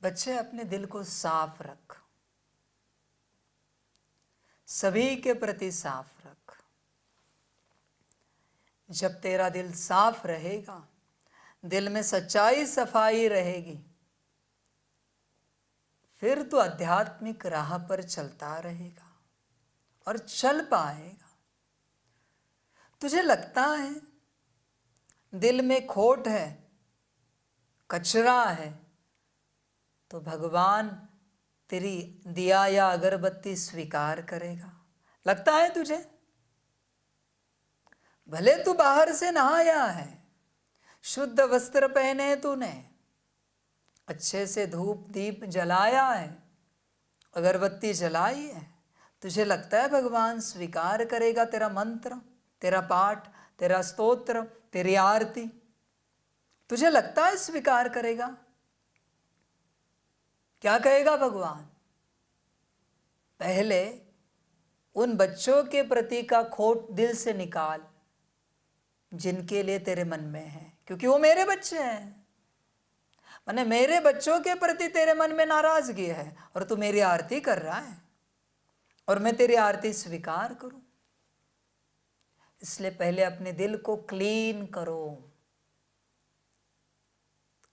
बच्चे अपने दिल को साफ रख, सभी के प्रति साफ रख। जब तेरा दिल साफ रहेगा, दिल में सच्चाई सफाई रहेगी, फिर तू आध्यात्मिक राह पर चलता रहेगा और चल पाएगा। तुझे लगता है दिल में खोट है, कचरा है, तो भगवान तेरी दिया या अगरबत्ती स्वीकार करेगा। लगता है तुझे? भले तू बाहर से नहाया है, शुद्ध वस्त्र पहने तूने, अच्छे से धूप दीप जलाया है, अगरबत्ती जलाई है, तुझे लगता है भगवान स्वीकार करेगा तेरा मंत्र, तेरा पाठ, तेरा स्तोत्र, तेरी आरती? तुझे लगता है स्वीकार करेगा? क्या कहेगा भगवान? पहले उन बच्चों के प्रति का खोट दिल से निकाल जिनके लिए तेरे मन में है, क्योंकि वो मेरे बच्चे हैं। माने मेरे बच्चों के प्रति तेरे मन में नाराजगी है और तू मेरी आरती कर रहा है और मैं तेरी आरती स्वीकार करूं। इसलिए पहले अपने दिल को क्लीन करो,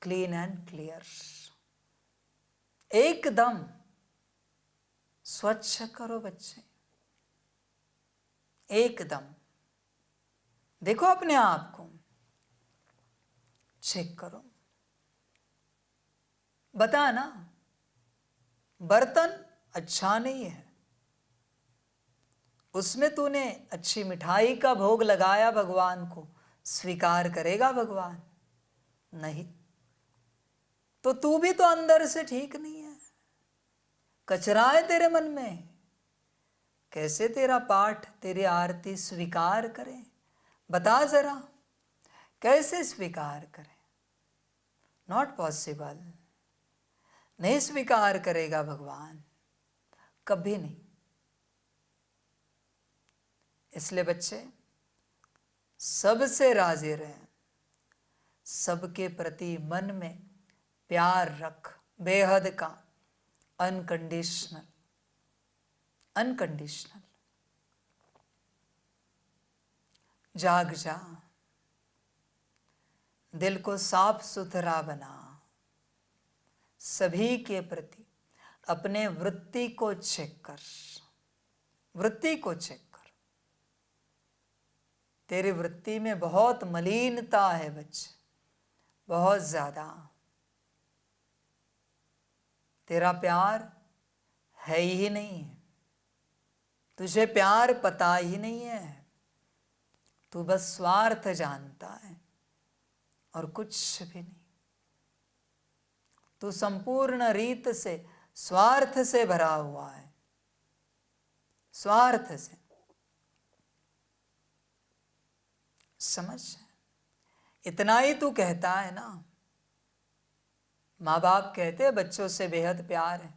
क्लीन एंड क्लियर, एकदम स्वच्छ करो बच्चे, एकदम। देखो अपने आप को, चेक करो। बता ना, बर्तन अच्छा नहीं है, उसमें तूने अच्छी मिठाई का भोग लगाया भगवान को, स्वीकार करेगा भगवान? नहीं। तो तू भी तो अंदर से ठीक नहीं है, कचरा है तेरे मन में। कैसे तेरा पाठ, तेरी आरती स्वीकार करें? बता जरा, कैसे स्वीकार करें? Not possible. नहीं स्वीकार करेगा भगवान, कभी नहीं। इसलिए बच्चे सबसे राजी रहें, सबके प्रति मन में प्यार रख, बेहद का, अनकंडीशनल, अनकंडीशनल। जाग जा, दिल को साफ सुथरा बना, सभी के प्रति अपने वृत्ति को चेक कर, वृत्ति को चेक कर। तेरी वृत्ति में बहुत मलिनता है बच्चे, बहुत ज्यादा। तेरा प्यार है ही नहीं है, तुझे प्यार पता ही नहीं है, तू बस स्वार्थ जानता है और कुछ भी नहीं। तू संपूर्ण रीत से स्वार्थ से भरा हुआ है, स्वार्थ से। समझ? इतना ही तू कहता है ना। माँ बाप कहते हैं बच्चों से बेहद प्यार है,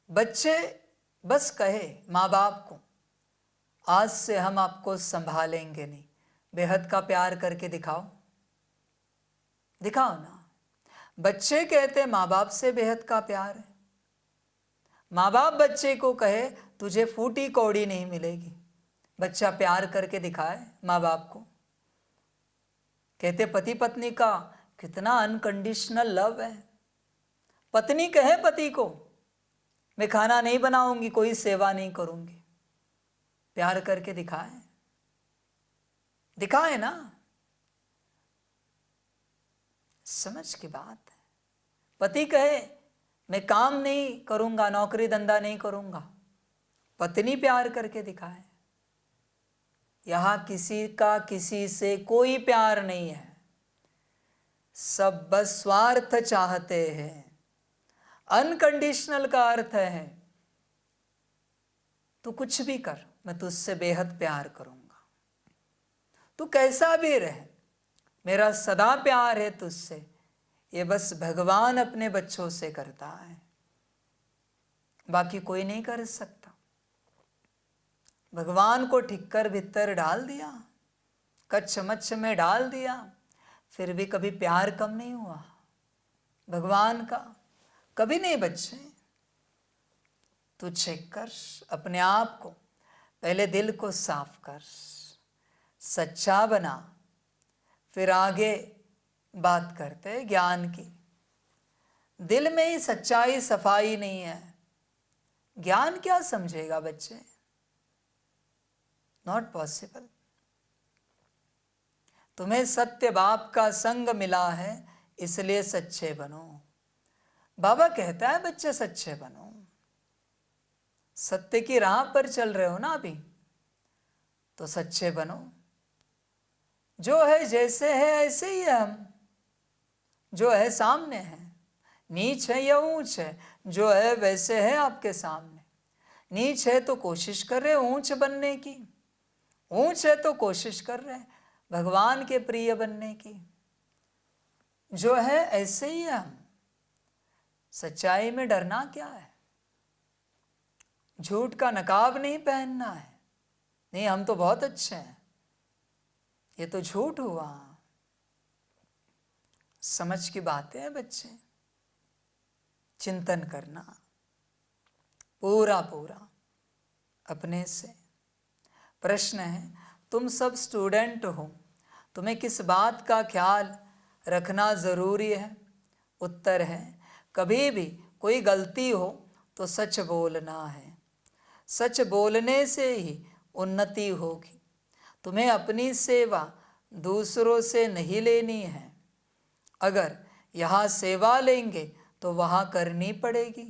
बच्चे बस कहे माँ बाप को आज से हम आपको संभालेंगे नहीं, बेहद का प्यार करके दिखाओ, दिखाओ ना। बच्चे कहते माँ बाप से बेहद का प्यार है, माँ बाप बच्चे को कहे तुझे फूटी कौड़ी नहीं मिलेगी, बच्चा प्यार करके दिखाए माँ बाप को। कहते पति पत्नी का कितना अनकंडीशनल लव है। पत्नी कहे पति को मैं खाना नहीं बनाऊंगी, कोई सेवा नहीं करूंगी, प्यार करके दिखाए, दिखाए ना। समझ की बात है। पति कहे मैं काम नहीं करूंगा, नौकरी धंधा नहीं करूंगा, पत्नी प्यार करके दिखाए। यहां किसी का किसी से कोई प्यार नहीं है, सब बस स्वार्थ चाहते हैं। अनकंडीशनल का अर्थ है तू कुछ भी कर, मैं तुझसे बेहद प्यार करूंगा, तू कैसा भी रहे, मेरा सदा प्यार है तुझसे। ये बस भगवान अपने बच्चों से करता है, बाकी कोई नहीं कर सकता। भगवान को ठिक्कर भीतर डाल दिया, कच्छ मच्छ में डाल दिया, फिर भी कभी प्यार कम नहीं हुआ, भगवान का कभी नहीं बच्चे। तू चेक कर अपने आप को, पहले दिल को साफ कर, सच्चा बना, फिर आगे बात करते ज्ञान की। दिल में ही सच्चाई सफाई नहीं है, ज्ञान क्या समझेगा बच्चे? Not possible. तुम्हें सत्य बाप का संग मिला है, इसलिए सच्चे बनो। बाबा कहता है बच्चे सच्चे बनो। सत्य की राह पर चल रहे हो ना अभी, तो सच्चे बनो। जो है जैसे है ऐसे ही है हम, जो है सामने है, नीच है या ऊंच है, जो है वैसे है आपके सामने। नीच है तो कोशिश कर रहे ऊंच बनने की, ऊंच है तो कोशिश कर रहे भगवान के प्रिय बनने की। जो है ऐसे ही है हम, सच्चाई में डरना क्या है? झूठ का नकाब नहीं पहनना है, नहीं हम तो बहुत अच्छे हैं, ये तो झूठ हुआ। समझ की बातें हैं बच्चे, चिंतन करना पूरा पूरा अपने से। प्रश्न है, तुम सब स्टूडेंट हो, तुम्हें किस बात का ख्याल रखना ज़रूरी है? उत्तर है, कभी भी कोई गलती हो तो सच बोलना है। सच बोलने से ही उन्नति होगी। तुम्हें अपनी सेवा दूसरों से नहीं लेनी है। अगर यहाँ सेवा लेंगे तो वहाँ करनी पड़ेगी।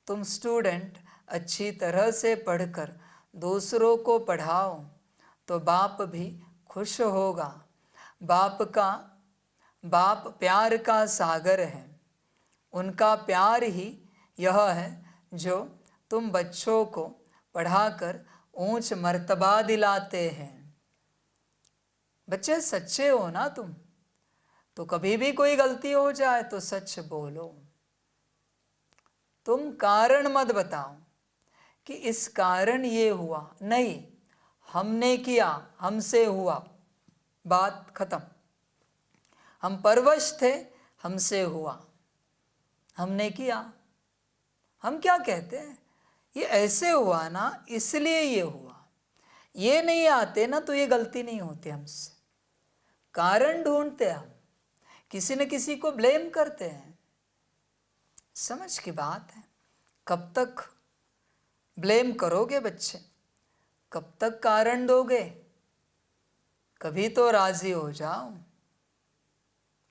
तुम स्टूडेंट अच्छी तरह से पढ़कर दूसरों को पढ़ाओ तो बाप भी खुश होगा। बाप प्यार का सागर है। उनका प्यार ही यह है जो तुम बच्चों को पढ़ाकर ऊंच मर्तबा दिलाते हैं। बच्चे सच्चे हो ना तुम, तो कभी भी कोई गलती हो जाए तो सच बोलो। तुम कारण मत बताओ कि इस कारण ये हुआ, नहीं, हमने किया, हमसे हुआ, बात खत्म। हम परवश थे, हमसे हुआ, हमने किया। हम क्या कहते हैं, ये ऐसे हुआ ना इसलिए ये हुआ। ये नहीं आते ना तो ये गलती नहीं होती हमसे। कारण ढूंढते हम, किसी न किसी को ब्लेम करते हैं। समझ की बात है। कब तक ब्लेम करोगे बच्चे? कब तक कारण दोगे? कभी तो राजी हो जाओ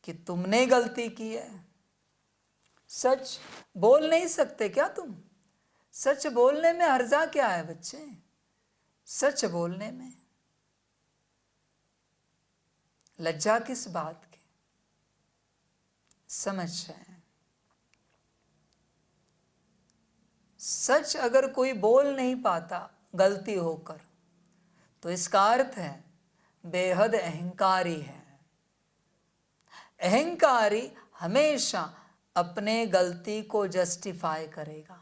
कि तुमने गलती की है। सच बोल नहीं सकते क्या तुम? सच बोलने में हर्जा क्या है बच्चे? सच बोलने में लज्जा किस बात की? समझ जाए। सच अगर कोई बोल नहीं पाता गलती होकर, तो इसका अर्थ है बेहद अहंकारी है। अहंकारी हमेशा अपने गलती को जस्टिफाई करेगा,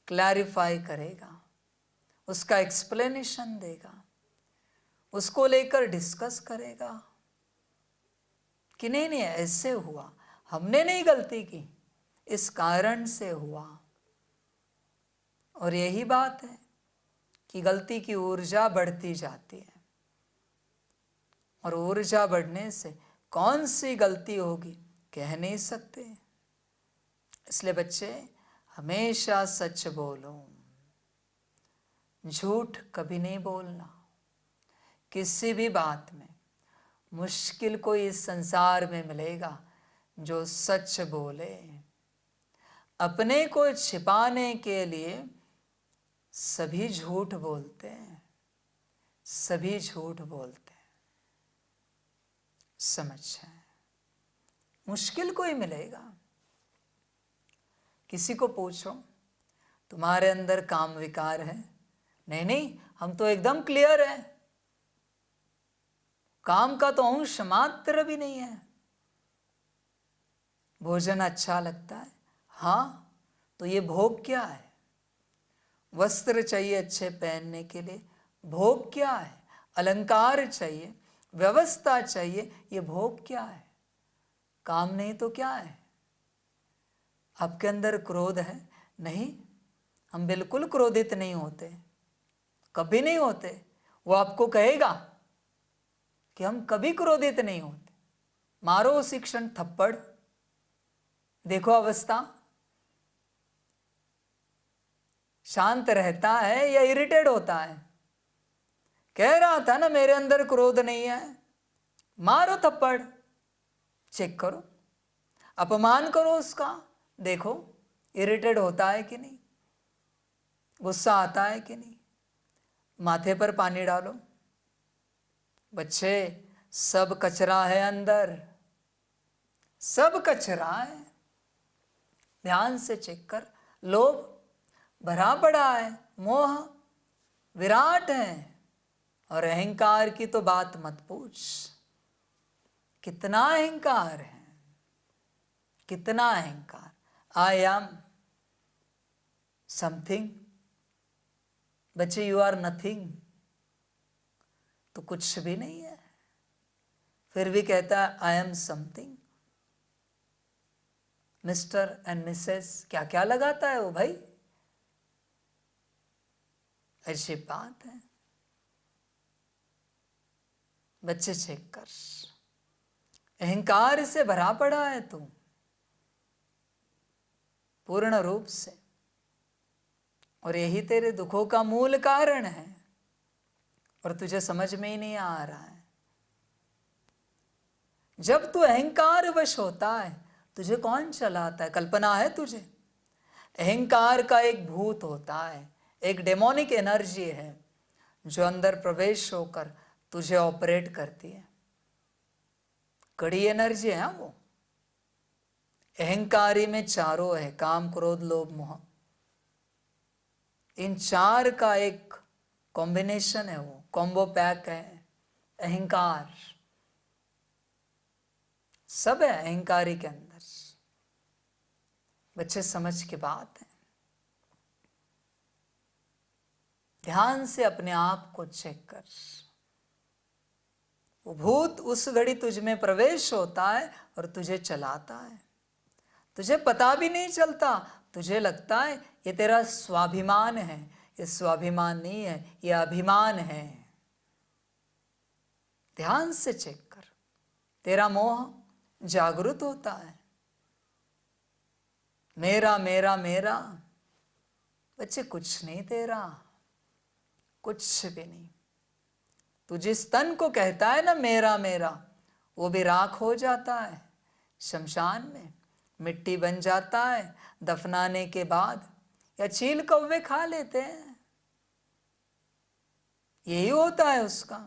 क्लैरिफाई करेगा, उसका एक्सप्लेनेशन देगा, उसको लेकर डिस्कस करेगा कि नहीं नहीं ऐसे हुआ, हमने नहीं गलती की, इस कारण से हुआ। और यही बात है कि गलती की ऊर्जा बढ़ती जाती है, और ऊर्जा बढ़ने से कौन सी गलती होगी कह नहीं सकते। इसलिए बच्चे हमेशा सच बोलो, झूठ कभी नहीं बोलना किसी भी बात में। मुश्किल कोई इस संसार में मिलेगा जो सच बोले। अपने को छिपाने के लिए सभी झूठ बोलते हैं, सभी झूठ बोलते हैं। समझ है, मुश्किल कोई मिलेगा। किसी को पूछो तुम्हारे अंदर काम विकार है? नहीं नहीं, हम तो एकदम क्लियर है, काम का तो अंश मात्र भी नहीं है। भोजन अच्छा लगता है, हाँ, तो ये भोग क्या है? वस्त्र चाहिए अच्छे पहनने के लिए, भोग क्या है? अलंकार चाहिए, व्यवस्था चाहिए, ये भोग क्या है? काम नहीं तो क्या है? आपके अंदर क्रोध है? नहीं, हम बिल्कुल क्रोधित नहीं होते, कभी नहीं होते। वो आपको कहेगा कि हम कभी क्रोधित नहीं होते। मारो उसी क्षण थप्पड़, देखो अवस्था, शांत रहता है या इरिटेट होता है? कह रहा था ना मेरे अंदर क्रोध नहीं है, मारो थप्पड़, चेक करो, अपमान करो उसका, देखो इरिटेट होता है कि नहीं, गुस्सा आता है कि नहीं। माथे पर पानी डालो। बच्चे, सब कचरा है अंदर, सब कचरा है। ध्यान से चेक कर। लोभ भरा पड़ा है, मोह विराट है, और अहंकार की तो बात मत पूछ। कितना अहंकार है, कितना अहंकार। I am something. बच्चे, यू आर नथिंग, तो कुछ भी नहीं है, फिर भी कहता है I am something. Mister and Mrs क्या क्या लगाता है वो भाई, ऐसी बात है। बच्चे चेक कर, अहंकार से भरा पड़ा है तू पूर्ण रूप से, और यही तेरे दुखों का मूल कारण है, और तुझे समझ में ही नहीं आ रहा है। जब तू अहंकार वश होता है, तुझे कौन चलाता है? कल्पना है तुझे? अहंकार का एक भूत होता है, एक डेमोनिक एनर्जी है जो अंदर प्रवेश होकर तुझे ऑपरेट करती है। कड़ी एनर्जी है वो। अहंकारी में चारों है, काम क्रोध लोभ मोह। इन चार का एक कॉम्बिनेशन है, वो कॉम्बो पैक है अहंकार। सब है अहंकारी के अंदर। बच्चे समझ की बात है। ध्यान से अपने आप को चेक कर। वो भूत उस घड़ी तुझ में प्रवेश होता है और तुझे चलाता है। तुझे पता भी नहीं चलता, तुझे लगता है ये तेरा स्वाभिमान है। ये स्वाभिमान नहीं है, ये अभिमान है। ध्यान से चेक कर। तेरा मोह जागृत होता है। मेरा मेरा मेरा। बच्चे, कुछ नहीं तेरा, कुछ भी नहीं। तू जिस तन को कहता है ना मेरा मेरा, वो भी राख हो जाता है शमशान में, मिट्टी बन जाता है दफनाने के बाद, या चील कौवे खा लेते हैं। यही होता है उसका।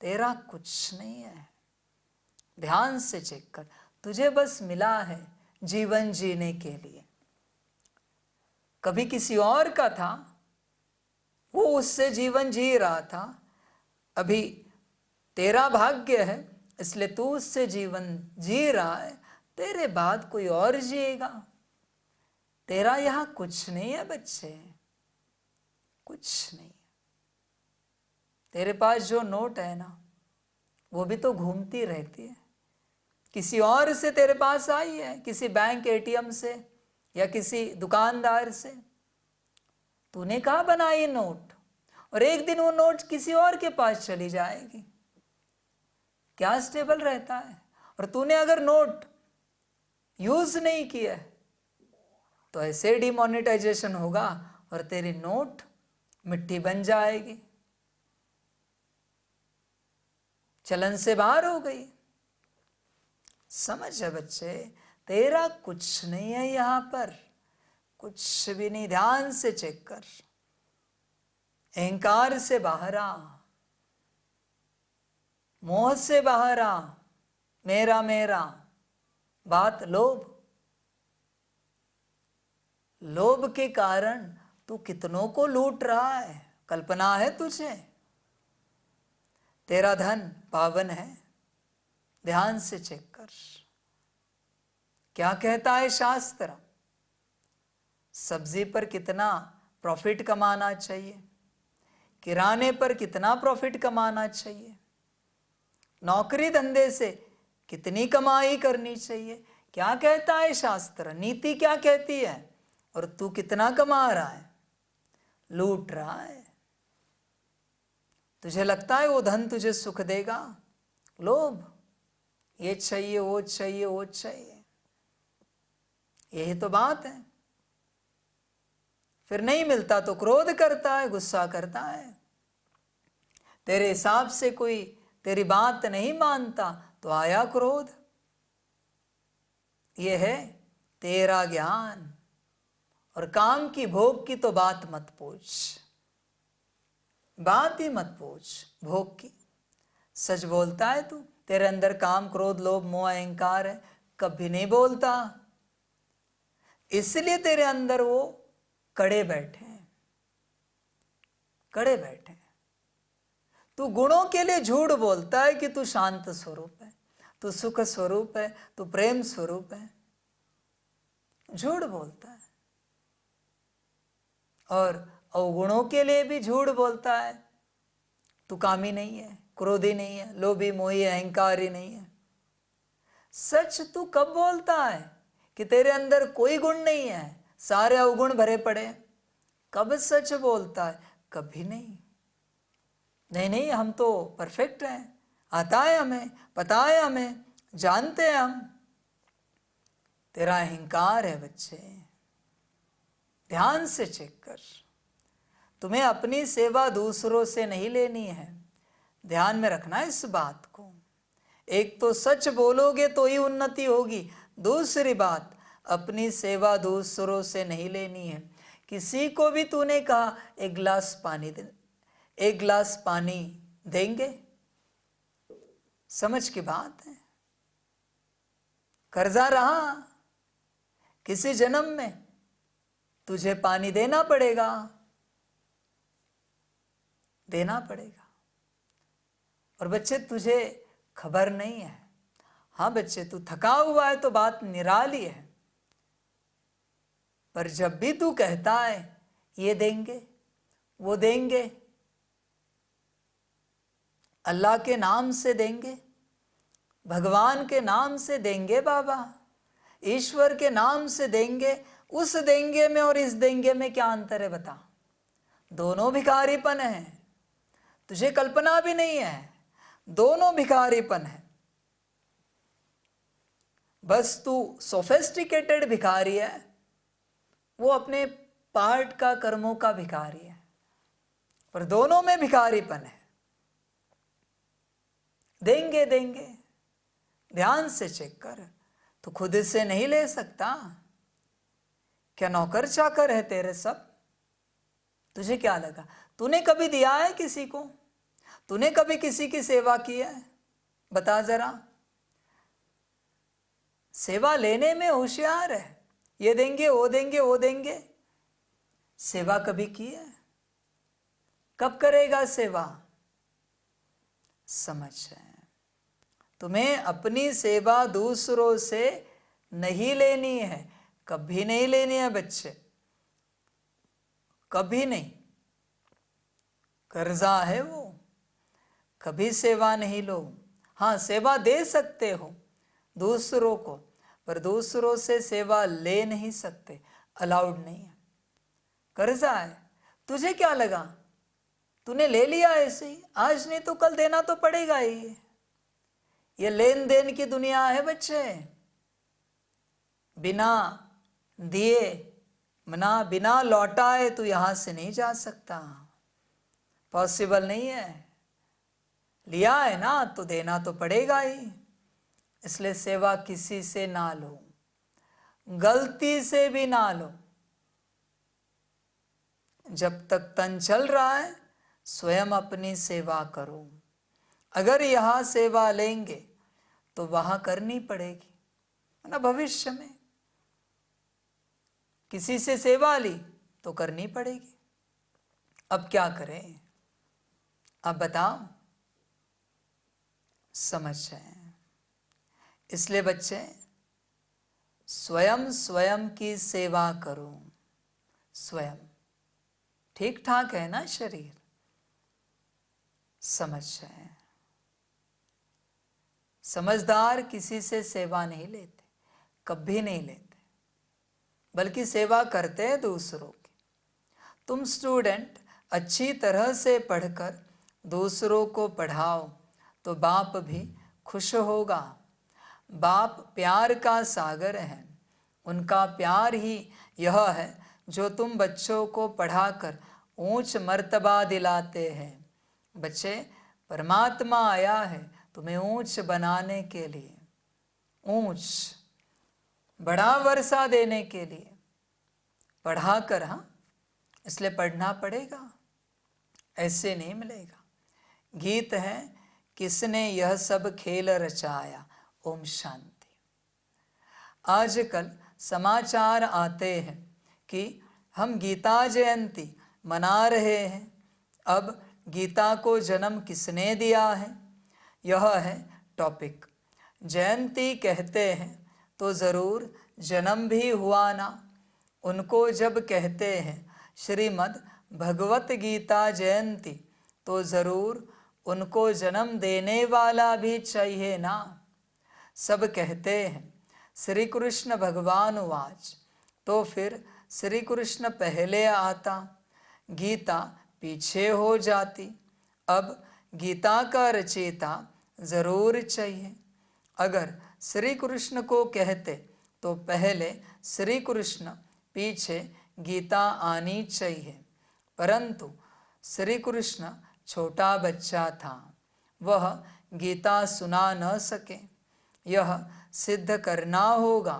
तेरा कुछ नहीं है। ध्यान से चेक कर। तुझे बस मिला है जीवन जीने के लिए। कभी किसी और का था, वो उससे जीवन जी रहा था। अभी तेरा भाग्य है, इसलिए तू उससे जीवन जी रहा है। तेरे बाद कोई और जिएगा। तेरा यहां कुछ नहीं है बच्चे, कुछ नहीं। तेरे पास जो नोट है ना, वो भी तो घूमती रहती है। किसी और से तेरे पास आई है, किसी बैंक एटीएम से या किसी दुकानदार से। तूने कहा बनाई नोट, और एक दिन वो नोट किसी और के पास चली जाएगी। क्या स्टेबल रहता है? और तूने अगर नोट यूज नहीं किया तो ऐसे डिमोनेटाइजेशन होगा और तेरी नोट मिट्टी बन जाएगी, चलन से बाहर हो गई। समझ है बच्चे, तेरा कुछ नहीं है यहां पर, कुछ भी नहीं। ध्यान से चेक कर। अहंकार से बाहर आ, मोह से बाहर आ, मेरा मेरा। बात लोभ, लोभ के कारण तू कितनों को लूट रहा है, कल्पना है तुझे? तेरा धन पावन है। ध्यान से चेक कर। क्या कहता है शास्त्र? सब्जी पर कितना प्रॉफिट कमाना चाहिए, किराने पर कितना प्रॉफिट कमाना चाहिए, नौकरी धंधे से कितनी कमाई करनी चाहिए, क्या कहता है शास्त्र, नीति क्या कहती है, और तू कितना कमा रहा है, लूट रहा है। तुझे लगता है वो धन तुझे सुख देगा, लोभ, ये चाहिए वो चाहिए वो चाहिए, यही तो बात है। फिर नहीं मिलता तो क्रोध करता है, गुस्सा करता है। तेरे हिसाब से कोई तेरी बात नहीं मानता तो आया क्रोध। यह है तेरा ज्ञान। और काम की भोग की तो बात मत पूछ, बात ही मत पूछ भोग की। सच बोलता है तू, तेरे अंदर काम क्रोध लोभ मोह अहंकार है, कभी नहीं बोलता। इसलिए तेरे अंदर वो कड़े बैठे हैं, कड़े बैठे हैं। तू गुणों के लिए झूठ बोलता है कि तू शांत स्वरूप है, तू सुख स्वरूप है, तू प्रेम स्वरूप है, झूठ बोलता है। और अवगुणों के लिए भी झूठ बोलता है, तू कामी नहीं है, क्रोधी नहीं है, लोभी मोही अहंकारी नहीं है। सच तू कब बोलता है कि तेरे अंदर कोई गुण नहीं है, सारे अवगुण भरे पड़े? कब सच बोलता है? कभी नहीं। नहीं नहीं, हम तो परफेक्ट हैं, आता है हमें, पता है हमें, जानते हैं हम। तेरा अहंकार है बच्चे, ध्यान से चेक कर। तुम्हें अपनी सेवा दूसरों से नहीं लेनी है, ध्यान में रखना इस बात को। एक तो सच बोलोगे तो ही उन्नति होगी, दूसरी बात अपनी सेवा दूसरों से नहीं लेनी है। किसी को भी तूने कहा एक गिलास पानी दे, एक गिलास पानी देंगे, समझ की बात है। कर्जा रहा किसी जन्म में, तुझे पानी देना पड़ेगा, देना पड़ेगा। और बच्चे तुझे खबर नहीं है, हाँ बच्चे तू थका हुआ है तो बात निराली है, पर जब भी तू कहता है ये देंगे वो देंगे, अल्लाह के नाम से देंगे, भगवान के नाम से देंगे, बाबा ईश्वर के नाम से देंगे, उस देंगे में और इस देंगे में क्या अंतर है बता? दोनों भिखारीपन है, तुझे कल्पना भी नहीं है, दोनों भिखारीपन है। बस तू सोफिस्टिकेटेड भिखारी है, वो अपने पार्ट का कर्मों का भिखारी है, पर दोनों में भिखारीपन है। देंगे देंगे, ध्यान से चेक कर। तो खुद से नहीं ले सकता क्या? नौकर चाकर है तेरे सब? तुझे क्या लगा? तूने कभी दिया है किसी को? तूने कभी किसी की सेवा की है? बता जरा। सेवा लेने में होशियार है, ये देंगे वो देंगे वो देंगे, सेवा कभी की है? कब करेगा सेवा? समझ है, तुम्हें अपनी सेवा दूसरों से नहीं लेनी है, कभी नहीं लेनी है बच्चे, कभी नहीं। कर्जा है वो, कभी सेवा नहीं लो। हाँ, सेवा दे सकते हो दूसरों को, पर दूसरों से सेवा ले नहीं सकते, अलाउड नहीं है। कर्जा है, तुझे क्या लगा तूने ले लिया ऐसे ही, आज नहीं तो कल देना तो पड़ेगा ही। ये लेन देन की दुनिया है बच्चे, बिना दिए मना बिना लौटाए तू यहां से नहीं जा सकता, पॉसिबल नहीं है। लिया है ना तो देना तो पड़ेगा ही, इसलिए सेवा किसी से ना लो, गलती से भी ना लो। जब तक तन चल रहा है स्वयं अपनी सेवा करो। अगर यहां सेवा लेंगे तो वहां करनी पड़ेगी ना, भविष्य में किसी से सेवा ली तो करनी पड़ेगी। अब क्या करें? अब बताओ, समझ है। इसलिए बच्चे स्वयं स्वयं की सेवा करो। स्वयं ठीक ठाक है ना शरीर? समझ है। समझदार किसी से सेवा नहीं लेते, कभी नहीं लेते, बल्कि सेवा करते हैं दूसरों की। तुम स्टूडेंट अच्छी तरह से पढ़कर दूसरों को पढ़ाओ तो बाप भी खुश होगा। बाप प्यार का सागर है, उनका प्यार ही यह है जो तुम बच्चों को पढ़ाकर ऊंच मर्तबा दिलाते हैं। बच्चे, परमात्मा आया है तुम्हें ऊंच बनाने के लिए, ऊंच बड़ा वर्षा देने के लिए। पढ़ा कर, हाँ, इसलिए पढ़ना पड़ेगा, ऐसे नहीं मिलेगा। गीत है, किसने यह सब खेल रचाया, ओम शांति। आजकल समाचार आते हैं कि हम गीता जयंती मना रहे हैं। अब गीता को जन्म किसने दिया है, यह है टॉपिक। जयंती कहते हैं तो ज़रूर जन्म भी हुआ ना। उनको जब कहते हैं श्रीमद् भगवत गीता जयंती तो ज़रूर उनको जन्म देने वाला भी चाहिए ना। सब कहते हैं श्री कृष्ण भगवान वाच, तो फिर श्री कृष्ण पहले आता, गीता पीछे हो जाती। अब गीता का रचयिता ज़रूर चाहिए। अगर श्री कृष्ण को कहते तो पहले श्री कृष्ण, पीछे गीता आनी चाहिए। परंतु श्री कृष्ण छोटा बच्चा था, वह गीता सुना न सके। यह सिद्ध करना होगा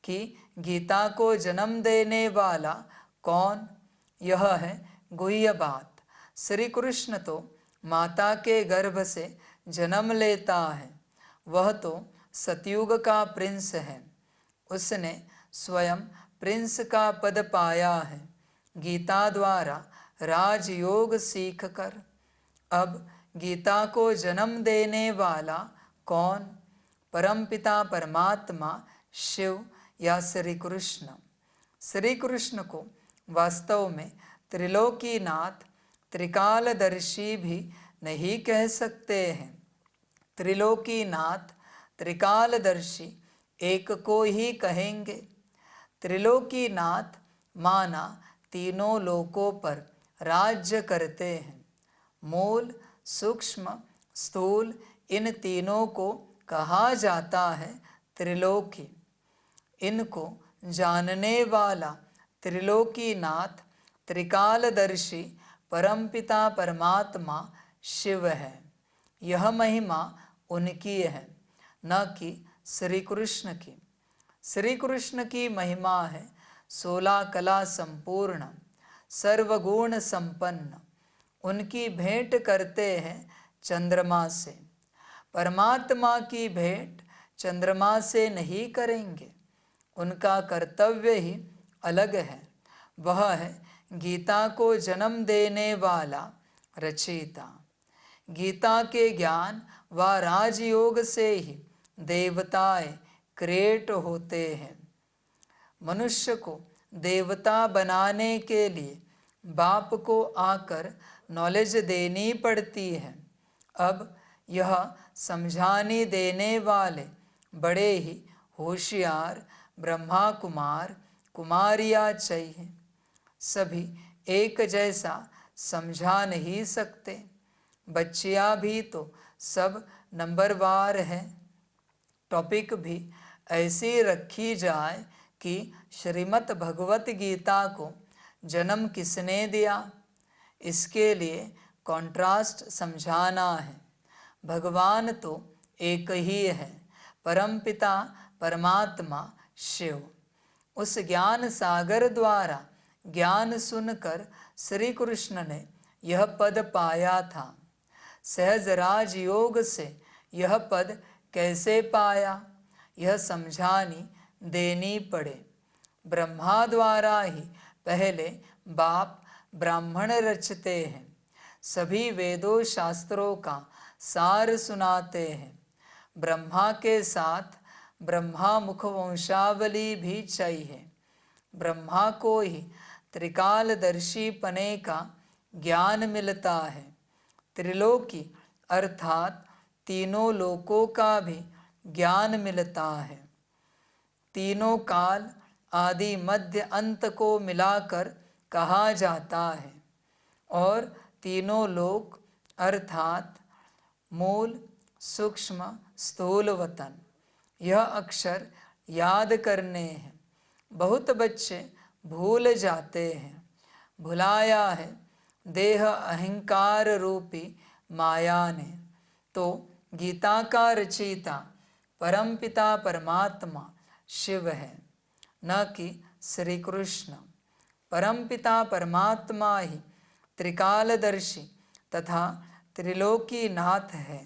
कि गीता को जन्म देने वाला कौन, यह है गुह्य बात। श्री कृष्ण तो माता के गर्भ से जन्म लेता है, वह तो सतयुग का प्रिंस है। उसने स्वयं प्रिंस का पद पाया है गीता द्वारा राजयोग सीख कर। अब गीता को जन्म देने वाला कौन, परमपिता परमात्मा शिव या श्री कृष्ण। श्री कृष्ण को वास्तव में त्रिलोकीनाथ, त्रिकालदर्शी भी नहीं कह सकते हैं। त्रिलोकीनाथ, त्रिकालदर्शी एक को ही कहेंगे। त्रिलोकीनाथ माना तीनों लोकों पर राज्य करते हैं। मूल, सूक्ष्म, स्थूल, इन तीनों को कहा जाता है त्रिलोकी। इनको जानने वाला त्रिलोकीनाथ, त्रिकालदर्शी परमपिता परमात्मा शिव है। यह महिमा उनकी है, न कि श्री कृष्ण की। श्री कृष्ण की महिमा है 16 कला संपूर्ण, सर्वगुण संपन्न। उनकी भेंट करते हैं चंद्रमा से। परमात्मा की भेंट चंद्रमा से नहीं करेंगे, उनका कर्तव्य ही अलग है। वह है गीता को जन्म देने वाला रचयिता। गीता के ज्ञान व राजयोग से ही देवताएं क्रिएट होते हैं। मनुष्य को देवता बनाने के लिए बाप को आकर नॉलेज देनी पड़ती है। अब यह समझाने देने वाले बड़े ही होशियार ब्रह्मा कुमार कुमारियाँ चाहिए। सभी एक जैसा समझा नहीं सकते। बच्चियाँ भी तो सब नंबरवार हैं। टॉपिक भी ऐसी रखी जाए कि श्रीमद् भगवत गीता को जन्म किसने दिया, इसके लिए कॉन्ट्रास्ट समझाना है। भगवान तो एक ही है, परमपिता परमात्मा शिव। उस ज्ञान सागर द्वारा ज्ञान सुनकर श्री कृष्ण ने यह पद पाया था। सहज राज योग से यह पद कैसे पाया, यह समझानी देनी पड़े। ब्रह्मा द्वारा ही पहले बाप ब्राह्मण रचते हैं। सभी वेदों शास्त्रों का सार सुनाते हैं। ब्रह्मा के साथ ब्रह्मा मुख वंशावली भी चाहिए। ब्रह्मा को ही त्रिकालदर्शी पने का ज्ञान मिलता है। त्रिलोकी अर्थात तीनों लोकों का भी ज्ञान मिलता है। तीनों काल आदि मध्य अंत को मिलाकर कहा जाता है और तीनों लोक अर्थात मूल, सूक्ष्म, स्थूल, वतन यह अक्षर याद करने हैं। बहुत बच्चे भूल जाते हैं। भुलाया है देह अहंकार रूपी माया ने। तो गीता का रचयिता परमपिता परमात्मा शिव है, न कि श्री कृष्ण। परमपिता परमात्मा ही त्रिकालदर्शी तथा त्रिलोकी नाथ है।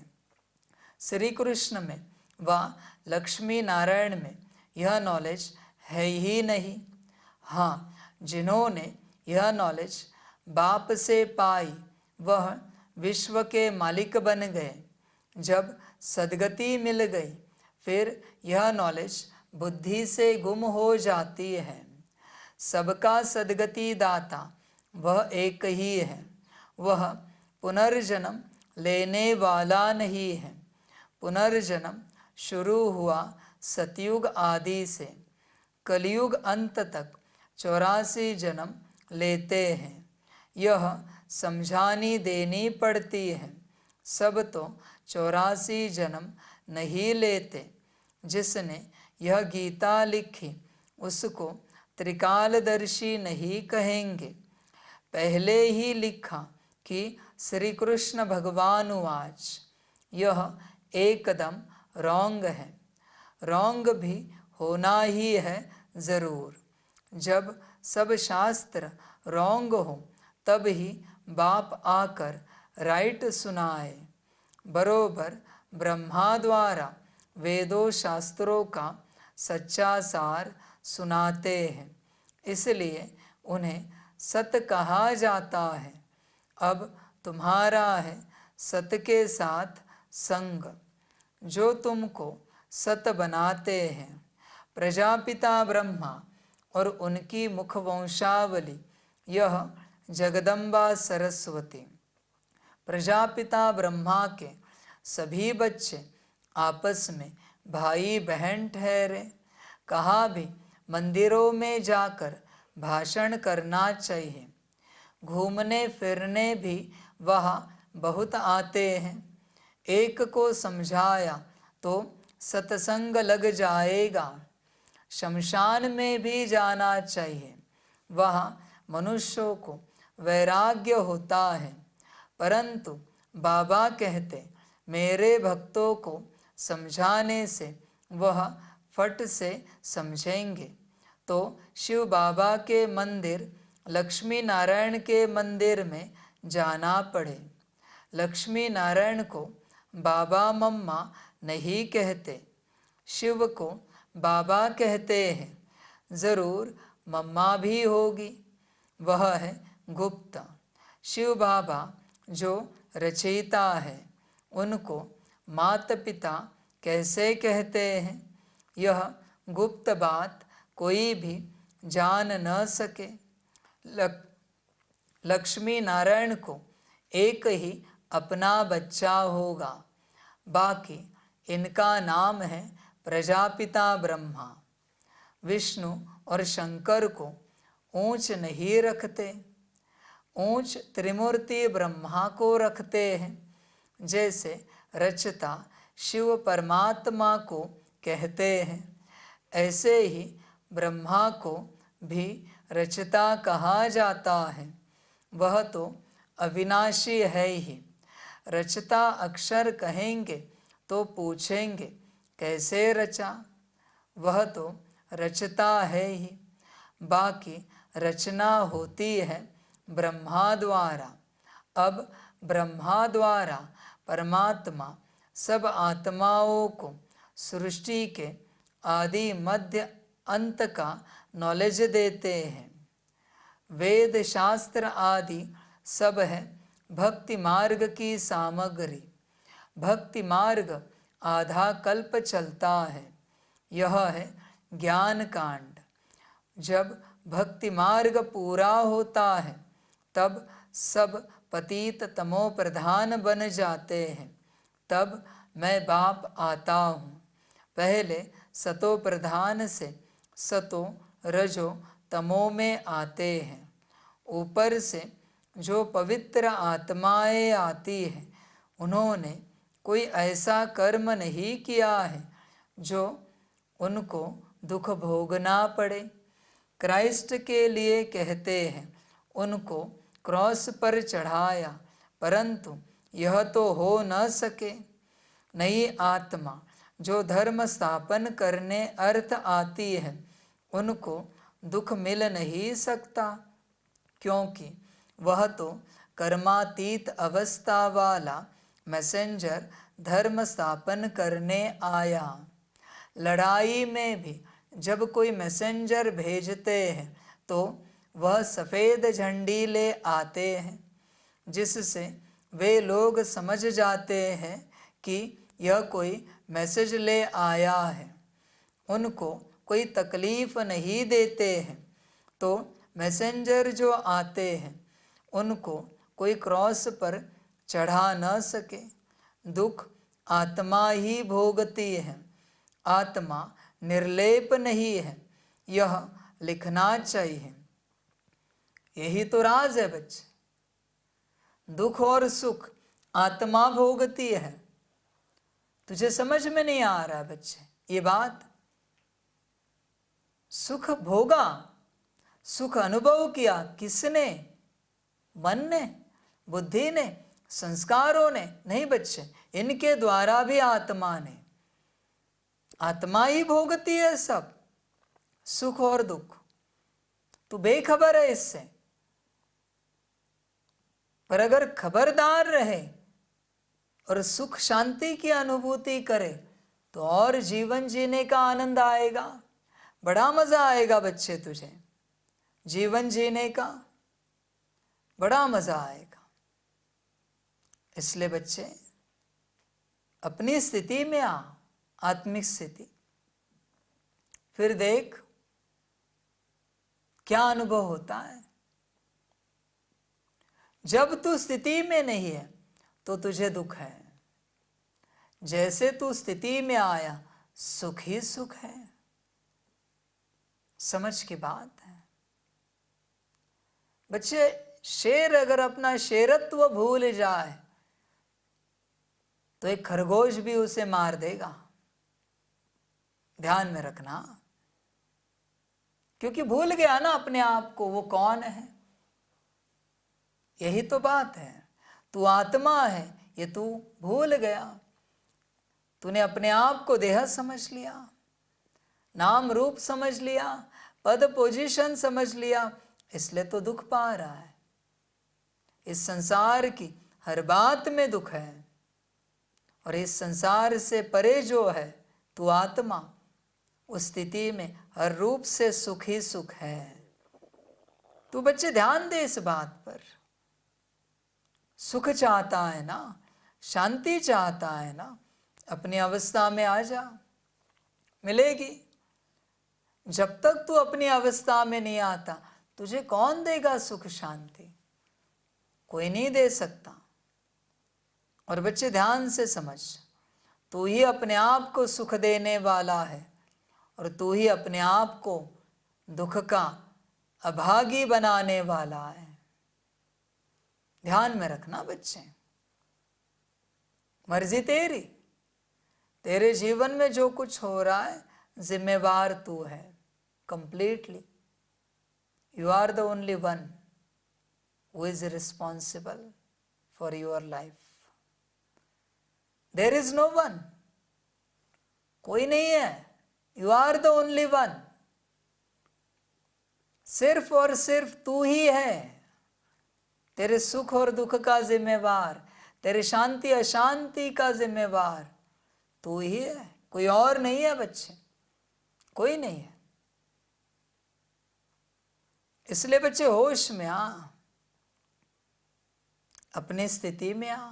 श्री कृष्ण में व लक्ष्मी नारायण में यह नॉलेज है ही नहीं। हाँ, जिन्होंने यह नॉलेज बाप से पाई वह विश्व के मालिक बन गए। जब सद्गति मिल गई फिर यह नॉलेज बुद्धि से गुम हो जाती है। सबका सद्गति दाता वह एक ही है। वह पुनर्जन्म लेने वाला नहीं है। पुनर्जन्म शुरू हुआ सतयुग आदि से, कलयुग अंत तक 84 जन्म लेते हैं। यह समझानी देनी पड़ती है। सब तो 84 जन्म नहीं लेते। जिसने यह गीता लिखी उसको त्रिकालदर्शी नहीं कहेंगे। पहले ही लिखा कि श्री कृष्ण भगवान उवाच। यह एकदम रॉन्ग है। रॉन्ग भी होना ही है ज़रूर। जब सब शास्त्र रॉन्ग हो तब ही बाप आकर राइट सुनाए। बरोबर ब्रह्मा द्वारा वेदों शास्त्रों का सच्चा सार सुनाते हैं, इसलिए उन्हें सत कहा जाता है। अब तुम्हारा है सत के साथ संग, जो तुमको सत बनाते हैं। प्रजापिता ब्रह्मा और उनकी मुखवंशावली यह जगदम्बा सरस्वती। प्रजापिता ब्रह्मा के सभी बच्चे आपस में भाई बहन ठहरे। कहाँ भी मंदिरों में जाकर भाषण करना चाहिए। घूमने फिरने भी वहाँ बहुत आते हैं। एक को समझाया तो सत्संग लग जाएगा। शमशान में भी जाना चाहिए। वहाँ मनुष्यों को वैराग्य होता है। परंतु बाबा कहते मेरे भक्तों को समझाने से वह फट से समझेंगे। तो शिव बाबा के मंदिर लक्ष्मी नारायण के मंदिर में जाना पड़े। लक्ष्मी नारायण को बाबा मम्मा नहीं कहते, शिव को बाबा कहते हैं। ज़रूर मम्मा भी होगी, वह है गुप्त। शिव बाबा जो रचयिता है उनको माता पिता कैसे कहते हैं? यह गुप्त बात कोई भी जान न सके। लक्ष्मी नारायण को एक ही अपना बच्चा होगा, बाकी इनका नाम है प्रजापिता ब्रह्मा। विष्णु और शंकर को ऊंच नहीं रखते, ऊंच त्रिमूर्ति ब्रह्मा को रखते हैं। जैसे रचता शिव परमात्मा को कहते हैं, ऐसे ही ब्रह्मा को भी रचता कहा जाता है। वह तो अविनाशी है ही। रचता अक्षर कहेंगे तो पूछेंगे कैसे रचा? वह तो रचता है ही। बाकी रचना होती है ब्रह्मा द्वारा। अब ब्रह्मा द्वारा परमात्मा सब आत्माओं को सृष्टि के आदि मध्य अंत का नॉलेज देते हैं। वेद शास्त्र आदि सब है भक्ति मार्ग की सामग्री। भक्ति मार्ग आधा कल्प चलता है। यह है ज्ञान कांड। जब भक्ति मार्ग पूरा होता है तब सब पतित तमो प्रधान बन जाते हैं। तब मैं बाप आता हूँ। पहले सतो प्रधान से सतो रजो तमो में आते हैं। ऊपर से जो पवित्र आत्माएं आती हैं, उन्होंने कोई ऐसा कर्म नहीं किया है जो उनको दुख भोगना पड़े। क्राइस्ट के लिए कहते हैं उनको क्रॉस पर चढ़ाया, परंतु यह तो हो न सके। नई आत्मा जो धर्म स्थापन करने अर्थ आती है, उनको दुख मिल नहीं सकता, क्योंकि वह तो कर्मातीत अवस्था वाला मैसेंजर धर्म स्थापन करने आया। लड़ाई में भी जब कोई मैसेंजर भेजते हैं तो वह सफ़ेद झंडी ले आते हैं, जिससे वे लोग समझ जाते हैं कि यह कोई मैसेज ले आया है। उनको कोई तकलीफ नहीं देते हैं, तो मैसेंजर जो आते हैं उनको कोई क्रॉस पर चढ़ा न सके। दुख आत्मा ही भोगती है, आत्मा निर्लेप नहीं है, यह लिखना चाहिए। यही तो राज है बच्चे। दुख और सुख आत्मा भोगती है। तुझे समझ में नहीं आ रहा है बच्चे ये बात? सुख भोगा, सुख अनुभव किया किसने? मन ने, बुद्धि ने, संस्कारों ने? नहीं बच्चे, इनके द्वारा भी आत्मा ने। आत्मा ही भोगती है सब सुख और दुख। तू बेखबर है इससे, पर अगर खबरदार रहे और सुख शांति की अनुभूति करे तो और जीवन जीने का आनंद आएगा, बड़ा मजा आएगा बच्चे तुझे। जीवन जीने का बड़ा मजा आएगा। इसलिए बच्चे अपनी स्थिति में आ, आत्मिक स्थिति, फिर देख क्या अनुभव होता है। जब तू स्थिति में नहीं है तो तुझे दुख है, जैसे तू स्थिति में आया सुख ही सुख है। समझ की बात है बच्चे। शेर अगर अपना शेरत्व भूल जाए तो एक खरगोश भी उसे मार देगा, ध्यान में रखना, क्योंकि भूल गया ना अपने आप को वो कौन है। यही तो बात है, तू आत्मा है ये तू भूल गया। तूने अपने आप को देह समझ लिया, नाम रूप समझ लिया, पद पोजीशन समझ लिया, इसलिए तो दुख पा रहा है। इस संसार की हर बात में दुख है, और इस संसार से परे जो है तू आत्मा, उस स्थिति में हर रूप से सुख ही सुख है। तू बच्चे ध्यान दे इस बात पर। सुख चाहता है ना, शांति चाहता है ना, अपनी अवस्था में आ जा, मिलेगी। जब तक तू अपनी अवस्था में नहीं आता तुझे कौन देगा सुख शांति? कोई नहीं दे सकता। और बच्चे ध्यान से समझ, तू ही अपने आप को सुख देने वाला है और तू ही अपने आप को दुख का अभागी बनाने वाला है। ध्यान में रखना बच्चे, मर्जी तेरी, तेरे जीवन में जो कुछ हो रहा है जिम्मेवार तू है completely. You are the only one who is responsible for your life. There is no one, कोई नहीं है। You are the only one, सिर्फ और सिर्फ तू ही है तेरे सुख और दुख का जिम्मेवार, तेरे शांति अशांति का जिम्मेवार तू ही है, कोई और नहीं है बच्चे, कोई नहीं है। इसलिए बच्चे होश में आ, अपनी स्थिति में आ,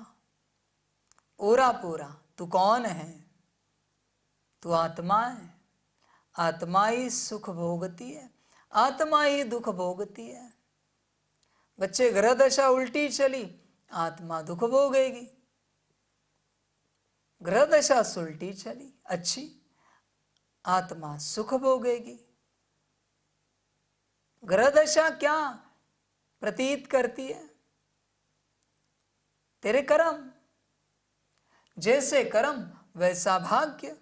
पूरा पूरा। तू कौन है? तू आत्मा है। आत्मा ही सुख भोगती है, आत्मा ही दुख भोगती है। बच्चे ग्रह दशा उल्टी चली, आत्मा दुख भोगेगी। ग्रह दशा उल्टी चली अच्छी, आत्मा सुख भोगेगी। ग्रह दशा क्या प्रतीत करती है? तेरे कर्म, जैसे कर्म वैसा भाग्य।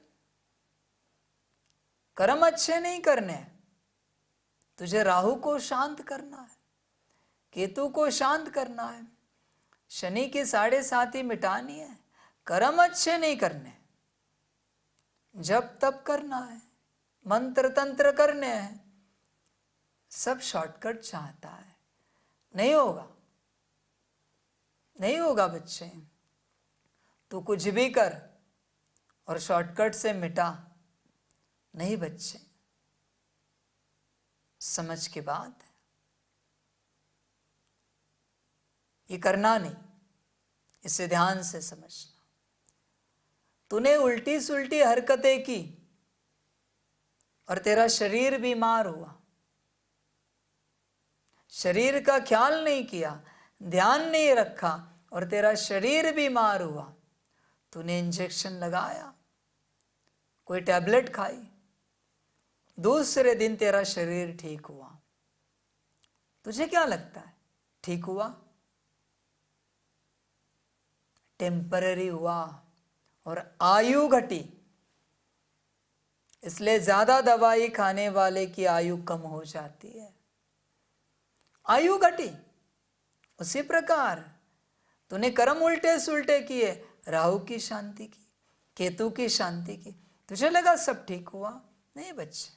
कर्म अच्छे नहीं करने, तुझे राहु को शांत करना है, केतु को शांत करना है, शनि की 7.5 मिटानी है। कर्म अच्छे नहीं करने, जब तप करना है, मंत्र तंत्र करने हैं, सब शॉर्टकट चाहता है। नहीं होगा, नहीं होगा बच्चे। तू कुछ भी कर और शॉर्टकट से मिटा, नहीं बच्चे। समझ की बात है, ये करना नहीं, इसे ध्यान से समझना। तूने उल्टी सुल्टी हरकतें की और तेरा शरीर बीमार हुआ, शरीर का ख्याल नहीं किया, ध्यान नहीं रखा और तेरा शरीर बीमार हुआ। तूने इंजेक्शन लगाया, कोई टैबलेट खाई, दूसरे दिन तेरा शरीर ठीक हुआ। तुझे क्या लगता है ठीक हुआ? टेम्पररी हुआ और आयु घटी। इसलिए ज्यादा दवाई खाने वाले की आयु कम हो जाती है। आयु घटी। उसी प्रकार तूने कर्म उल्टे सुल्टे किए, राहु की शांति की, केतु की शांति की, तुझे लगा सब ठीक हुआ। नहीं बच्चे,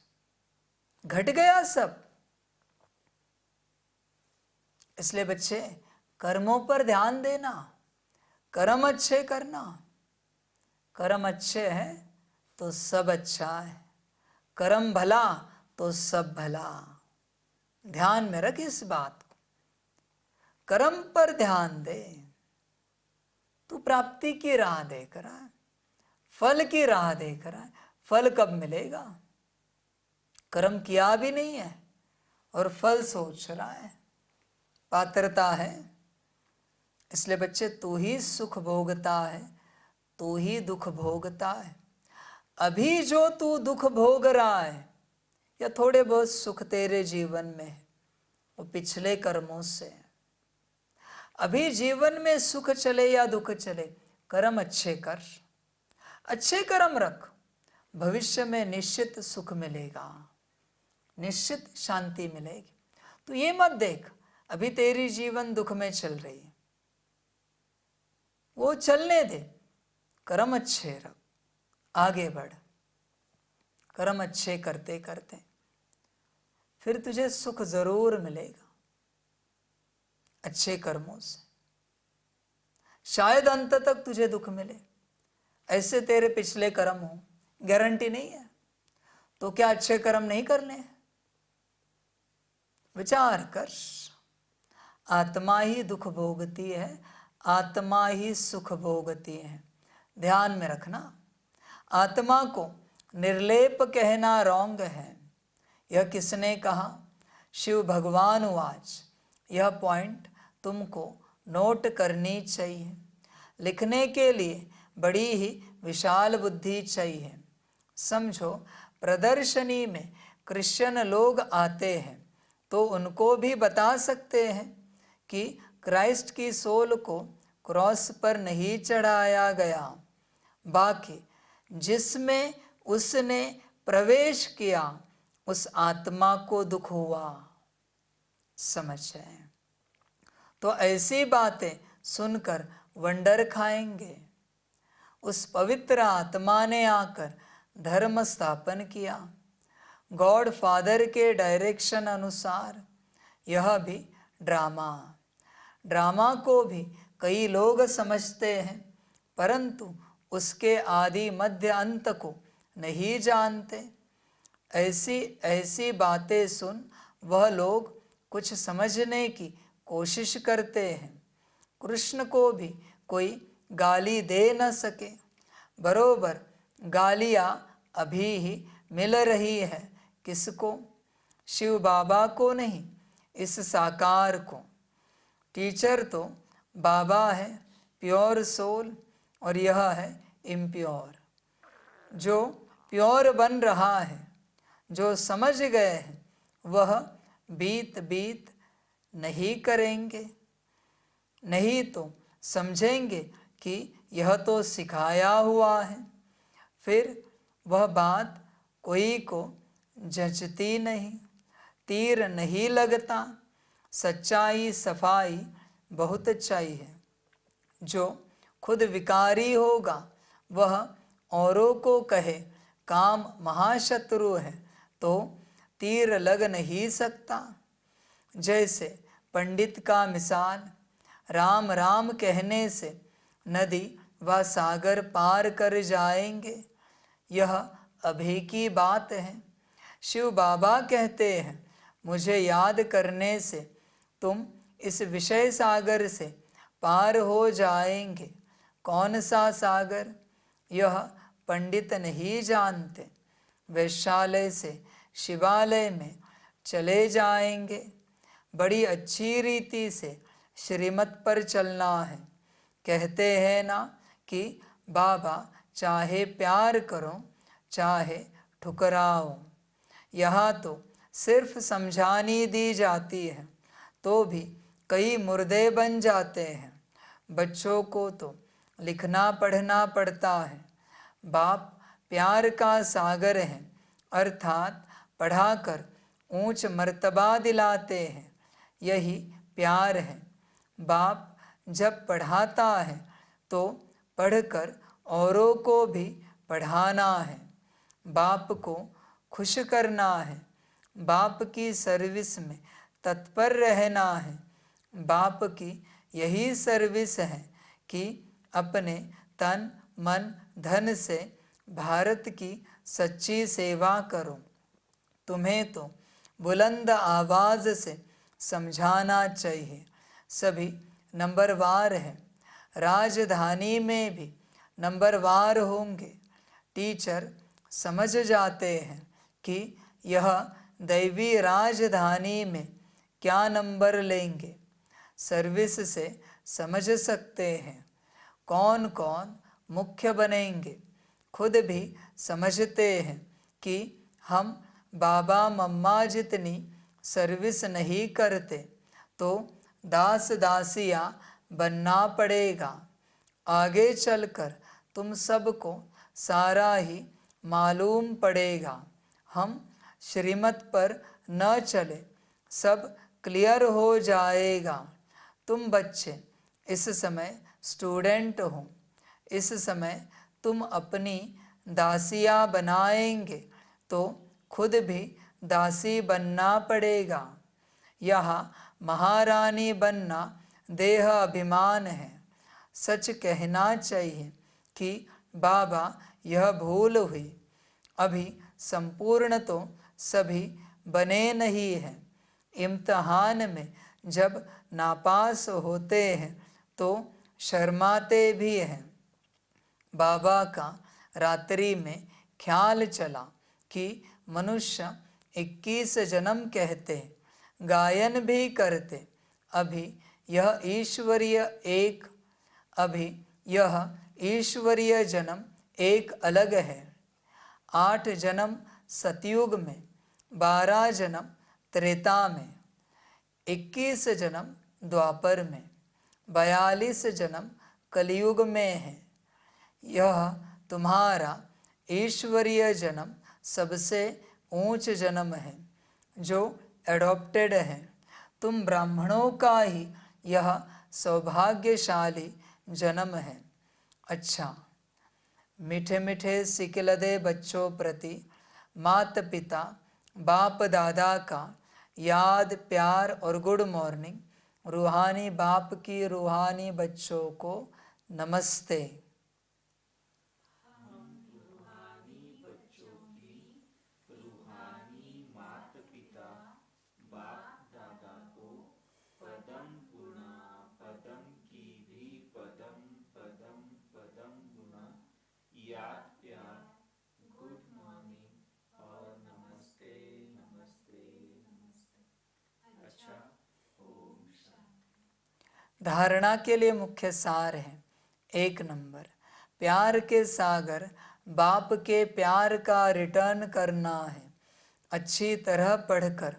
घट गया सब। इसलिए बच्चे कर्मों पर ध्यान देना, कर्म अच्छे करना। कर्म अच्छे हैं तो सब अच्छा है, कर्म भला तो सब भला। ध्यान में रख इस बात को, कर्म पर ध्यान दे। तू प्राप्ति की राह देख रहा है, फल की राह देख रहा है। फल कब मिलेगा? कर्म किया भी नहीं है और फल सोच रहा है, पात्रता है। इसलिए बच्चे तू ही सुख भोगता है, तू ही दुख भोगता है। अभी जो तू दुख भोग रहा है या थोड़े बहुत सुख तेरे जीवन में है, वो पिछले कर्मों से है। अभी जीवन में सुख चले या दुख चले, कर्म अच्छे कर, अच्छे कर्म रख, भविष्य में निश्चित सुख मिलेगा, निश्चित शांति मिलेगी। तो ये मत देख अभी तेरी जीवन दुख में चल रही है, वो चलने दे, कर्म अच्छे रख, आगे बढ़। कर्म अच्छे करते करते फिर तुझे सुख जरूर मिलेगा, अच्छे कर्मों से। शायद अंत तक तुझे दुख मिले, ऐसे तेरे पिछले कर्म हो, गारंटी नहीं है। तो क्या अच्छे कर्म नहीं करने हैं? विचार कर। आत्मा ही दुख भोगती है, आत्मा ही सुख भोगती है। ध्यान में रखना, आत्मा को निर्लेप कहना रॉन्ग है। यह किसने कहा? शिव भगवान उवाच। यह पॉइंट तुमको नोट करनी चाहिए। लिखने के लिए बड़ी ही विशाल बुद्धि चाहिए। समझो, प्रदर्शनी में क्रिश्चियन लोग आते हैं तो उनको भी बता सकते हैं कि क्राइस्ट की सोल को क्रॉस पर नहीं चढ़ाया गया, बाकी जिसमें उसने प्रवेश किया उस आत्मा को दुख हुआ। समझे? तो ऐसी बातें सुनकर वंडर खाएंगे। उस पवित्र आत्मा ने आकर धर्म स्थापन किया, गॉड फादर के डायरेक्शन अनुसार। यह भी ड्रामा, ड्रामा को भी कई लोग समझते हैं, परंतु उसके आदि मध्य अंत को नहीं जानते। ऐसी ऐसी बातें सुन वह लोग कुछ समझने की कोशिश करते हैं। कृष्ण को भी कोई गाली दे न सके। बरोबर गालियाँ अभी ही मिल रही है। किसको? शिव बाबा को नहीं, इस साकार को। टीचर तो बाबा है, प्योर सोल, और यह है इम्प्योर। जो प्योर बन रहा है। जो समझ गए हैं वह बीत बीत नहीं करेंगे, नहीं तो समझेंगे कि यह तो सिखाया हुआ है। फिर वह बात कोई को जचती नहीं, तीर नहीं लगता। सच्चाई सफाई बहुत चाहिए। जो खुद विकारी होगा वह औरों को कहे काम महाशत्रु है तो तीर लग नहीं सकता। जैसे पंडित का मिसाल, राम राम कहने से नदी व सागर पार कर जाएंगे, यह अभी की बात है। शिव बाबा कहते हैं, मुझे याद करने से तुम इस विषय सागर से पार हो जाएंगे। कौन सा सागर, यह पंडित नहीं जानते। वैश्यालय से शिवालय में चले जाएंगे। बड़ी अच्छी रीति से श्रीमत पर चलना है। कहते हैं ना कि बाबा चाहे प्यार करो चाहे ठुकराओ। यहाँ तो सिर्फ समझानी दी जाती है तो भी कई मुर्दे बन जाते हैं। बच्चों को तो लिखना पढ़ना पड़ता है। बाप प्यार का सागर है, अर्थात पढ़ाकर ऊंच मर्तबा दिलाते हैं। यही प्यार है। बाप जब पढ़ाता है तो पढ़कर औरों को भी पढ़ाना है। बाप को खुश करना है। बाप की सर्विस में तत्पर रहना है। बाप की यही सर्विस है कि अपने तन मन धन से भारत की सच्ची सेवा करो। तुम्हें तो बुलंद आवाज़ से समझाना चाहिए। सभी नंबरवार हैं, राजधानी में भी नंबरवार होंगे। टीचर समझ जाते हैं कि यह दैवी राजधानी में क्या नंबर लेंगे। सर्विस से समझ सकते हैं कौन कौन मुख्य बनेंगे। खुद भी समझते हैं कि हम बाबा मम्मा जितनी सर्विस नहीं करते तो दास दासिया बनना पड़ेगा। आगे चलकर तुम सबको सारा ही मालूम पड़ेगा। हम श्रीमत पर न चले, सब क्लियर हो जाएगा। तुम बच्चे इस समय स्टूडेंट हो। इस समय तुम अपनी दासियाँ बनाएंगे तो खुद भी दासी बनना पड़ेगा। यहाँ महारानी बनना देह अभिमान है। सच कहना चाहिए कि बाबा यह भूल हुई। अभी संपूर्ण तो सभी बने नहीं हैं। इम्तहान में जब नापास होते हैं तो शर्माते भी हैं। बाबा का रात्रि में ख्याल चला कि मनुष्य 21 जन्म कहते, गायन भी करते। अभी यह ईश्वरीय जन्म एक अलग है। 8 जन्म सतयुग में, 12 जन्म त्रेता में, 21 जन्म द्वापर में, 42 जन्म कलयुग में है। यह तुम्हारा ईश्वरीय जन्म सबसे ऊंच जन्म है जो एडॉप्टेड है। तुम ब्राह्मणों का ही यह सौभाग्यशाली जन्म है। अच्छा, मीठे मीठे सिकिलदे बच्चों प्रति माता पिता बाप दादा का याद प्यार और गुड मॉर्निंग। रूहानी बाप की रूहानी बच्चों को नमस्ते। धारणा के लिए मुख्य सार है। 1 नंबर, प्यार के सागर बाप के प्यार का रिटर्न करना है, अच्छी तरह पढ़कर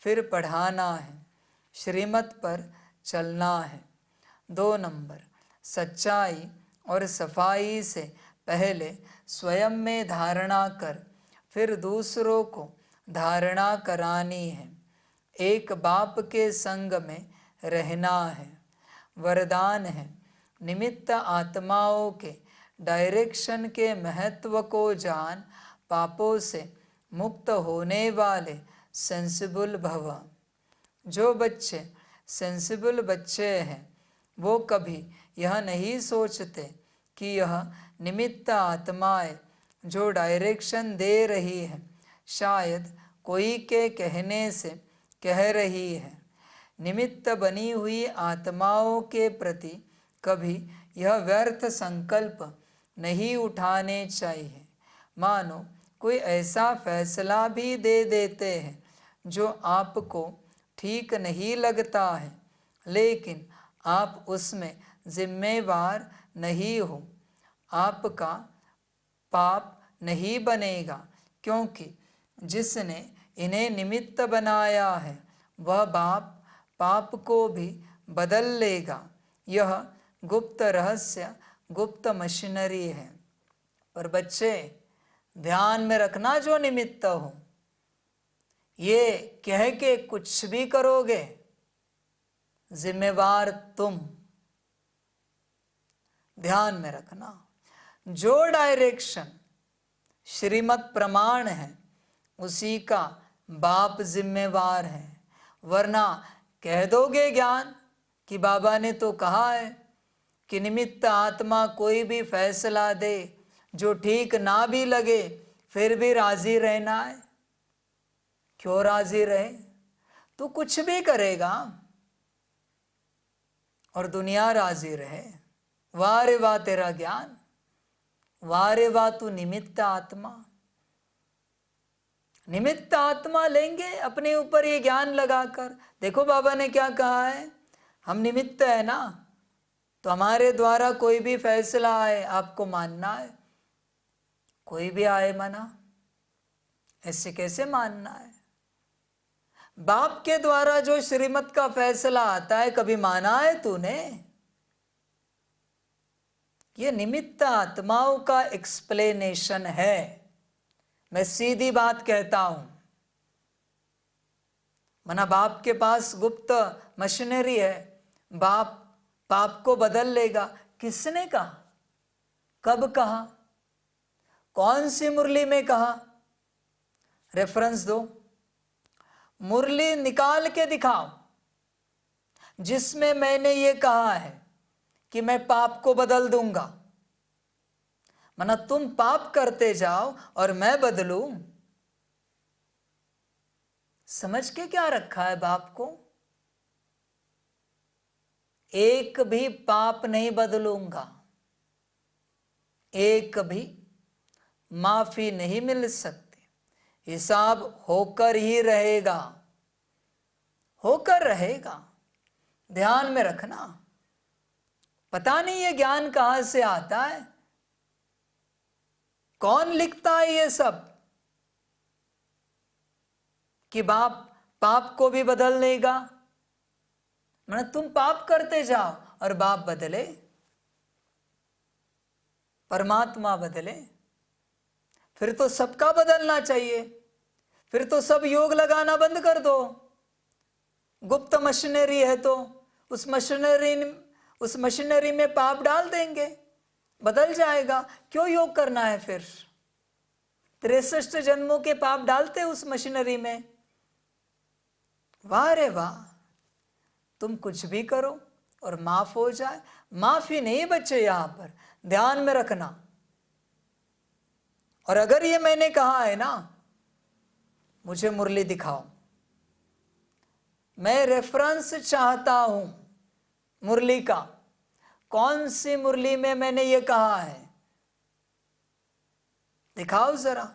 फिर पढ़ाना है, श्रीमत पर चलना है। 2 नंबर, सच्चाई और सफाई से पहले स्वयं में धारणा कर फिर दूसरों को धारणा करानी है। एक बाप के संग में रहना है। वरदान है, निमित्त आत्माओं के डायरेक्शन के महत्व को जान, पापों से मुक्त होने वाले सेंसिबल भव। जो बच्चे सेंसिबल बच्चे हैं वो कभी यह नहीं सोचते कि यह निमित्त आत्माएं जो डायरेक्शन दे रही है शायद कोई के कहने से कह रही है। निमित्त बनी हुई आत्माओं के प्रति कभी यह व्यर्थ संकल्प नहीं उठाने चाहिए। मानो कोई ऐसा फैसला भी दे देते हैं जो आपको ठीक नहीं लगता है, लेकिन आप उसमें जिम्मेवार नहीं हो। आपका पाप नहीं बनेगा, क्योंकि जिसने इन्हें निमित्त बनाया है वह बाप पाप को भी बदल लेगा। यह गुप्त रहस्य, गुप्त मशीनरी है। पर बच्चे ध्यान में रखना, जो निमित्त हो, ये कह के कुछ भी करोगे, जिम्मेवार तुम। ध्यान में रखना, जो डायरेक्शन श्रीमत प्रमाण है उसी का बाप जिम्मेवार है। वरना कह दोगे ज्ञान कि बाबा ने तो कहा है कि निमित्त आत्मा कोई भी फैसला दे जो ठीक ना भी लगे फिर भी राजी रहना है। क्यों राजी रहे? तू कुछ भी करेगा और दुनिया राजी रहे। वाह रे वाह तेरा ज्ञान, वाह रे वाह तू निमित्त आत्मा। निमित्त आत्मा लेंगे अपने ऊपर ये ज्ञान लगाकर। देखो बाबा ने क्या कहा है, हम निमित्त है ना, तो हमारे द्वारा कोई भी फैसला आए आपको मानना है। कोई भी आए मना, ऐसे कैसे मानना है? बाप के द्वारा जो श्रीमत का फैसला आता है कभी माना है तूने? ये निमित्त आत्माओं का एक्सप्लेनेशन है। मैं सीधी बात कहता हूं, मना बाप के पास गुप्त मशीनरी है, बाप पाप को बदल लेगा। किसने कहा? कब कहा? कौन सी मुरली में कहा? रेफरेंस दो, मुरली निकाल के दिखाओ जिसमें मैंने ये कहा है कि मैं पाप को बदल दूंगा। मना तुम पाप करते जाओ और मैं बदलूं। समझ के क्या रखा है बाप को? एक भी पाप नहीं बदलूंगा, एक भी माफी नहीं मिल सकती। हिसाब होकर ही रहेगा, होकर रहेगा। ध्यान में रखना। पता नहीं ये ज्ञान कहां से आता है, कौन लिखता है ये सब कि बाप पाप को भी बदल लेगा। मतलब तुम पाप करते जाओ और बाप बदले, परमात्मा बदले। फिर तो सबका बदलना चाहिए, फिर तो सब योग लगाना बंद कर दो। गुप्त मशीनरी है तो उस मशीनरी में पाप डाल देंगे, बदल जाएगा। क्यों योग करना है फिर? 63 जन्मों के पाप डालते उस मशीनरी में। वाह रे वाह, तुम कुछ भी करो और माफ हो जाए। माफी नहीं बच्चे, यहां पर ध्यान में रखना। और अगर ये मैंने कहा है ना, मुझे मुरली दिखाओ, मैं रेफरेंस चाहता हूं मुरली का। कौन सी मुरली में मैंने ये कहा है, दिखाओ जरा।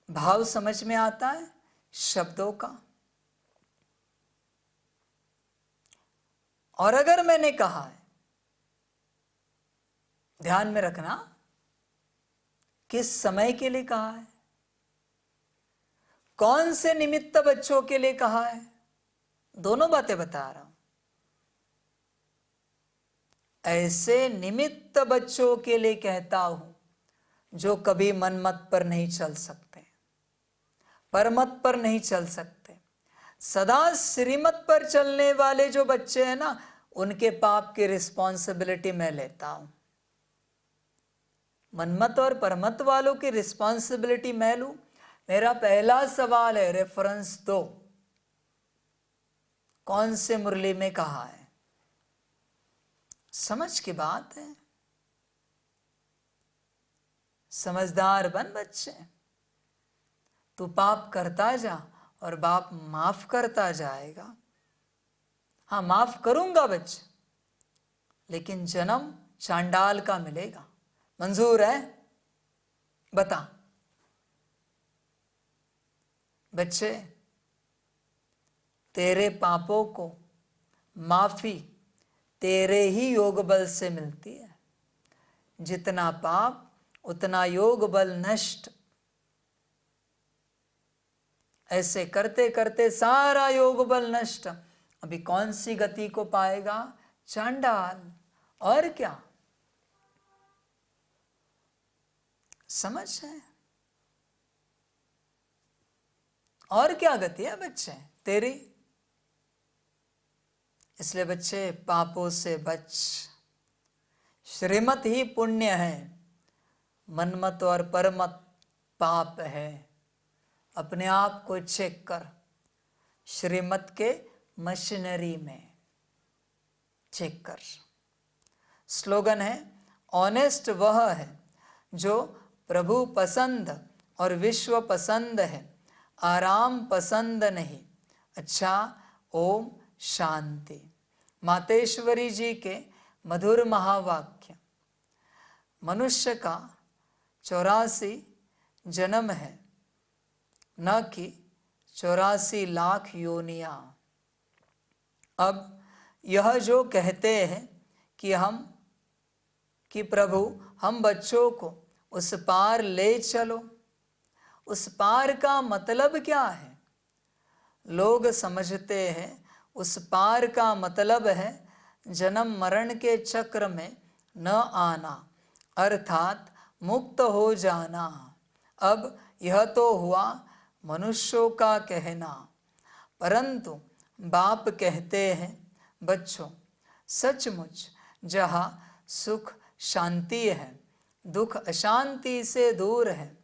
भाव समझ में आता है शब्दों का। और अगर मैंने कहा है, ध्यान में रखना, किस समय के लिए कहा है, कौन से निमित्त बच्चों के लिए कहा है, दोनों बातें बता रहा हूं। ऐसे निमित्त बच्चों के लिए कहता हूं जो कभी मनमत पर नहीं चल सकते, परमत पर नहीं चल सकते। सदा श्रीमत पर चलने वाले जो बच्चे हैं ना, उनके पाप की रिस्पॉन्सिबिलिटी मैं लेता हूं। मनमत और परमत वालों की रिस्पॉन्सिबिलिटी मैं लूं। मेरा पहला सवाल है, रेफरेंस दो, कौन से मुरली में कहा है? समझ की बात है, समझदार बन बच्चे। तू पाप करता जा और बाप माफ करता जाएगा। हाँ, माफ करूंगा बच्चे, लेकिन जन्म चांडाल का मिलेगा। मंजूर है? बता बच्चे, तेरे पापों को माफी तेरे ही योग बल से मिलती है। जितना पाप उतना योग बल नष्ट। ऐसे करते करते सारा योग बल नष्ट। अभी कौन सी गति को पाएगा? चांडाल। और क्या? समझ है? और क्या गति है बच्चे तेरी? इसलिए बच्चे पापों से बच। श्रीमत ही पुण्य है, मनमत और परमत पाप है। अपने आप को चेक कर, श्रीमत के मशीनरी में चेक कर। स्लोगन है, ऑनेस्ट वह है जो प्रभु पसंद और विश्व पसंद है, आराम पसंद नहीं। अच्छा, ओम शांति। मातेश्वरी जी के मधुर महावाक्य। मनुष्य का 84 जन्म है, न कि 84 लाख योनियां। अब यह जो कहते हैं कि प्रभु हम बच्चों को उस पार ले चलो, उस पार का मतलब क्या है? लोग समझते हैं उस पार का मतलब है जन्म मरण के चक्र में न आना, अर्थात मुक्त हो जाना। अब यह तो हुआ मनुष्यों का कहना, परंतु बाप कहते हैं, बच्चों सचमुच जहाँ सुख शांति है, दुख अशांति से दूर है,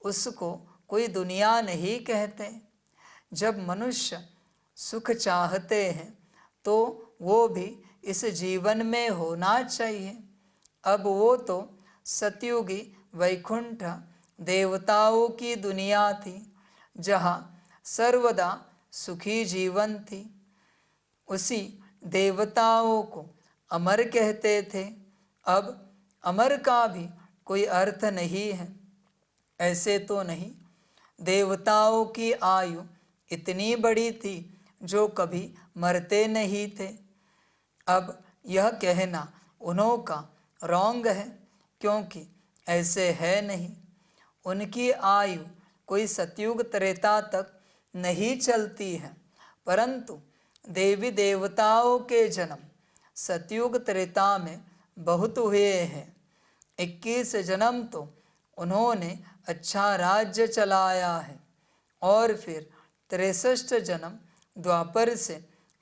उसको कोई दुनिया नहीं कहते। जब मनुष्य सुख चाहते हैं तो वो भी इस जीवन में होना चाहिए। अब वो तो सतयुगी वैकुंठ देवताओं की दुनिया थी, जहाँ सर्वदा सुखी जीवन थी। उसी देवताओं को अमर कहते थे। अब अमर का भी कोई अर्थ नहीं है। ऐसे तो नहीं, देवताओं की आयु इतनी बड़ी थी जो कभी मरते नहीं थे। अब यह कहना उन्हों का रॉन्ग है, क्योंकि ऐसे है नहीं। उनकी आयु कोई सतयुग त्रेता तक नहीं चलती है, परंतु देवी देवताओं के जन्म सतयुग त्रेता में बहुत हुए हैं। 21 जन्म तो उन्होंने अच्छा राज्य चलाया है, और फिर 63 जन्म द्वापर से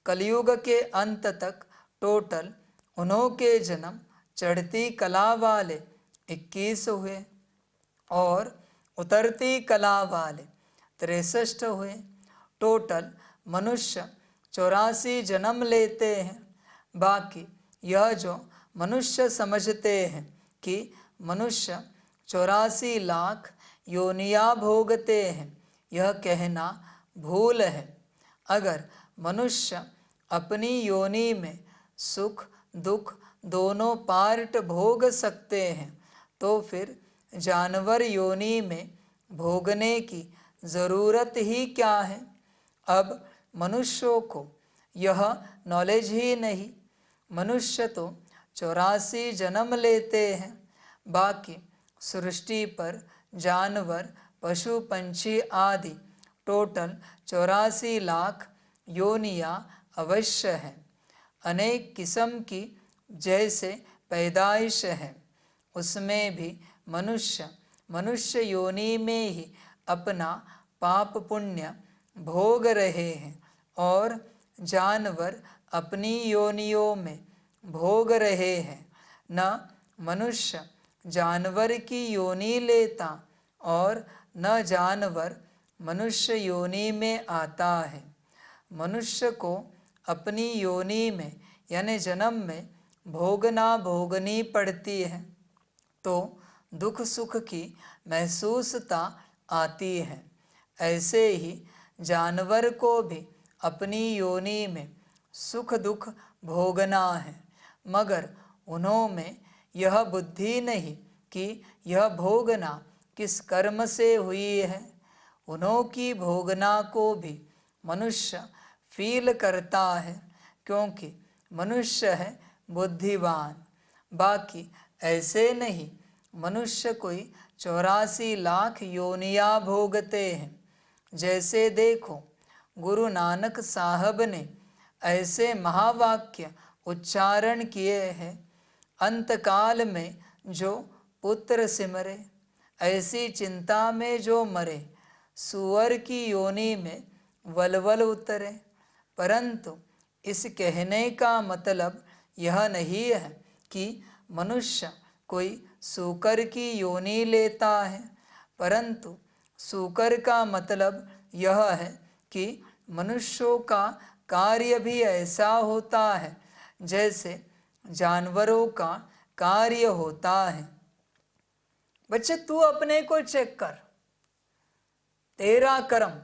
कलयुग के अंत तक टोटल उन्हों के जन्म चढ़ती कला वाले 21 हुए और उतरती कला वाले 63 हुए। टोटल मनुष्य 84 जन्म लेते हैं। बाकी यह जो मनुष्य समझते हैं कि मनुष्य 84 लाख योनियाँ भोगते हैं, यह कहना भूल है। अगर मनुष्य अपनी योनि में सुख दुख दोनों पार्ट भोग सकते हैं, तो फिर जानवर योनि में भोगने की ज़रूरत ही क्या है? अब मनुष्यों को यह नॉलेज ही नहीं। मनुष्य तो 84 जन्म लेते हैं, बाकी सृष्टि पर जानवर, पशु, पंछी आदि टोटल 84 लाख योनियां अवश्य हैं। अनेक किस्म की जैसे पैदाइश है, उसमें भी मनुष्य योनि में ही अपना पाप पुण्य भोग रहे हैं और जानवर अपनी योनियों में भोग रहे हैं। न मनुष्य जानवर की योनि लेता और न जानवर मनुष्य योनि में आता है। मनुष्य को अपनी योनि में यानी जन्म में भोगनी पड़ती है तो दुख सुख की महसूसता आती है। ऐसे ही जानवर को भी अपनी योनि में सुख दुख भोगना है, मगर उन्होंने यह बुद्धि नहीं कि यह भोगना किस कर्म से हुई है। उन्हों की भोगना को भी मनुष्य फील करता है, क्योंकि मनुष्य है बुद्धिवान। बाकी ऐसे नहीं, मनुष्य कोई 84 लाख योनियां भोगते हैं। जैसे देखो, गुरु नानक साहब ने ऐसे महावाक्य उच्चारण किए हैं, अंतकाल में जो पुत्र सिमरे, ऐसी चिंता में जो मरे, सुअर की योनि में वलवल उतरे। परंतु इस कहने का मतलब यह नहीं है कि मनुष्य कोई सूकर की योनि लेता है, परंतु सूकर का मतलब यह है कि मनुष्यों का कार्य भी ऐसा होता है जैसे जानवरों का कार्य होता है। बच्चे, तू अपने को चेक कर, तेरा कर्म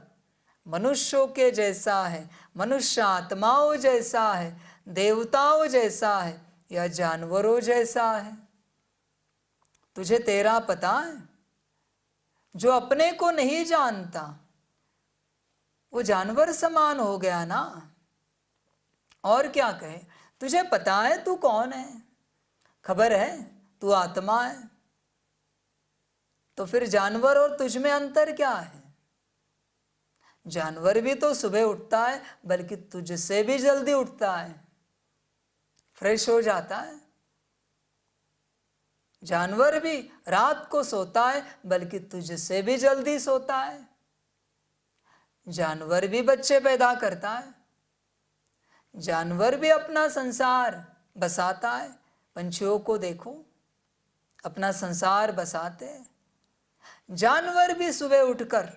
मनुष्यों के जैसा है, मनुष्य आत्माओं जैसा है, देवताओं जैसा है या जानवरों जैसा है? तुझे तेरा पता है? जो अपने को नहीं जानता वो जानवर समान हो गया ना। और क्या कहे? तुझे पता है तू कौन है, खबर है तू आत्मा है, तो फिर जानवर और तुझ में अंतर क्या है? जानवर भी तो सुबह उठता है, बल्कि तुझसे भी जल्दी उठता है, फ्रेश हो जाता है। जानवर भी रात को सोता है, बल्कि तुझसे भी जल्दी सोता है। जानवर भी बच्चे पैदा करता है, जानवर भी अपना संसार बसाता है। पंछियों को देखो, अपना संसार बसाते हैं। जानवर भी सुबह उठकर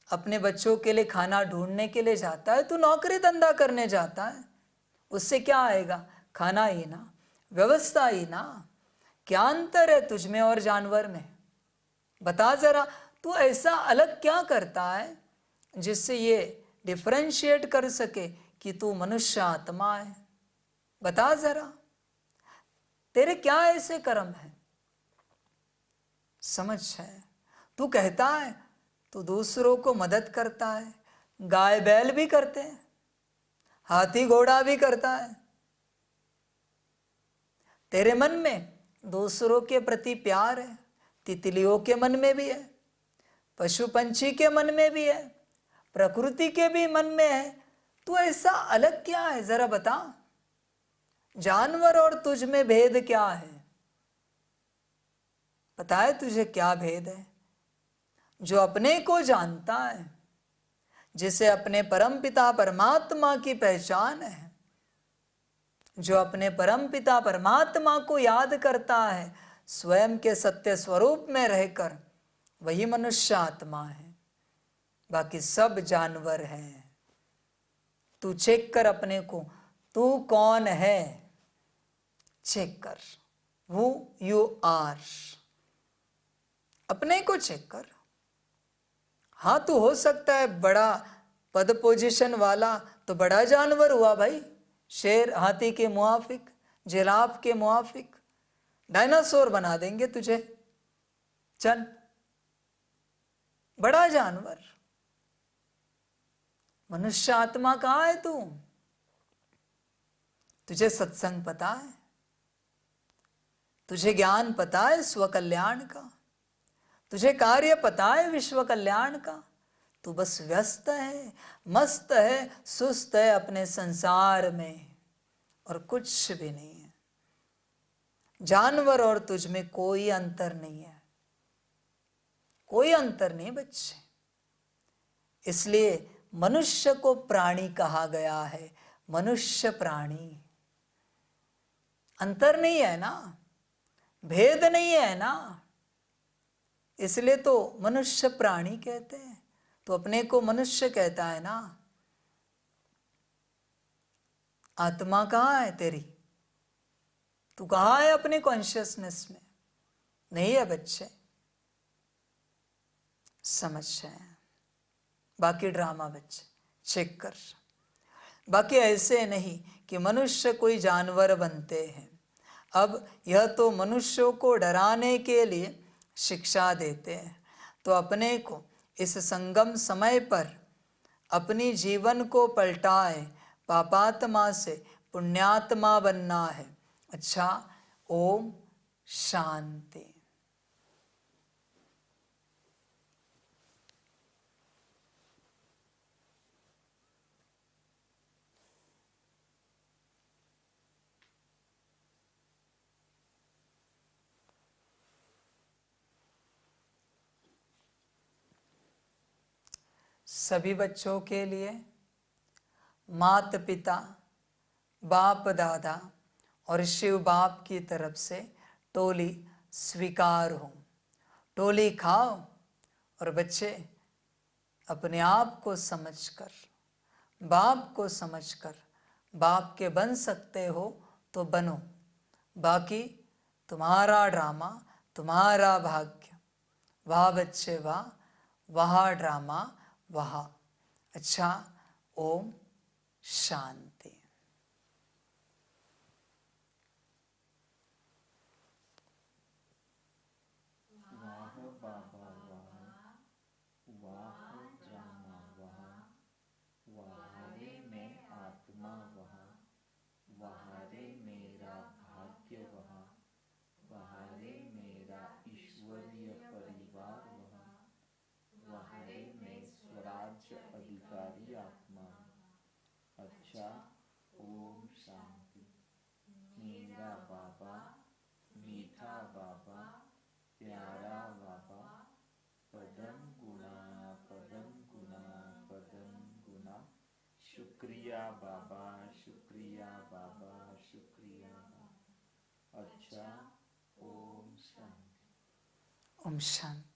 अपने बच्चों के लिए खाना ढूंढने के लिए जाता है। तू नौकरी धंधा करने जाता है, उससे क्या आएगा? खाना ही ना, व्यवस्था ही ना। क्या अंतर है तुझ में और जानवर में? बता जरा, तू ऐसा अलग क्या करता है जिससे ये डिफरेंशिएट कर सके कि तू मनुष्य आत्मा है? बता जरा, तेरे क्या ऐसे कर्म है? समझ है? तू कहता है तू दूसरों को मदद करता है, गाय बैल भी करते हैं, हाथी घोड़ा भी करता है। तेरे मन में दूसरों के प्रति प्यार है, तितलियों के मन में भी है, पशु पंछी के मन में भी है, प्रकृति के भी मन में है। तू ऐसा अलग क्या है, जरा बता। जानवर और तुझ में भेद क्या है? पता है तुझे क्या भेद है? जो अपने को जानता है, जिसे अपने परमपिता परमात्मा की पहचान है, जो अपने परमपिता परमात्मा को याद करता है स्वयं के सत्य स्वरूप में रहकर, वही मनुष्य आत्मा है। बाकी सब जानवर हैं। तू चेक कर अपने को, तू कौन है? चेक कर, हु यू आर। अपने को चेक कर। हाँ, तू हो सकता है बड़ा पद पोजीशन वाला, तो बड़ा जानवर हुआ भाई, शेर हाथी के मुआफिक, जिराफ के मुआफिक, डायनासोर बना देंगे तुझे। चल, बड़ा जानवर। मनुष्य आत्मा कहाँ है तू? तुझे सत्संग पता है? तुझे ज्ञान पता है स्व कल्याण का, तुझे कार्य पता है विश्व कल्याण का। तू बस व्यस्त है, मस्त है, सुस्त है अपने संसार में, और कुछ भी नहीं है। जानवर और तुझ में कोई अंतर नहीं है, कोई अंतर नहीं बच्चे। इसलिए मनुष्य को प्राणी कहा गया है, मनुष्य प्राणी। अंतर नहीं है ना, भेद नहीं है ना, इसलिए तो मनुष्य प्राणी कहते हैं। तो अपने को मनुष्य कहता है ना। आत्मा कहाँ है तेरी? तू कहाँ है अपने कॉन्शियसनेस में? नहीं है बच्चे, समझ जाए। बाकी ड्रामा बच्चे चेक कर। बाकी ऐसे नहीं कि मनुष्य कोई जानवर बनते हैं। अब यह तो मनुष्यों को डराने के लिए शिक्षा देते हैं। तो अपने को इस संगम समय पर अपनी जीवन को पलटाए, पापात्मा से पुण्यात्मा बनना है। अच्छा, ओम शांति। सभी बच्चों के लिए माता पिता, बाप दादा और शिव बाप की तरफ से टोली स्वीकार हो। टोली खाओ और बच्चे अपने आप को समझकर, बाप को समझकर, बाप के बन सकते हो तो बनो। बाकी तुम्हारा ड्रामा, तुम्हारा भाग्य। वाह बच्चे वाह, वह ड्रामा वह। अच्छा, ओम शांति। वाह बाबा वाह, वाह ड्रामा वाह, वाह रे मैं आत्मा वाह, वाह रे मेरा भाग्य वाह, वाह रे मेरा ईश्वरीय परिवार वाह, वाह रे मैं स्वराज्य अधिकारी आत्मा। अच्छा, ओम शांति। मेरा बाबा, मीठा बाबा, प्यारा बाबा, पदम गुना पदम गुना पदम गुना। शुक्रिया बाबा, शुक्रिया बाबा, शुक्रिया बाबा। अच्छा, ओम शांति। ओम शांति।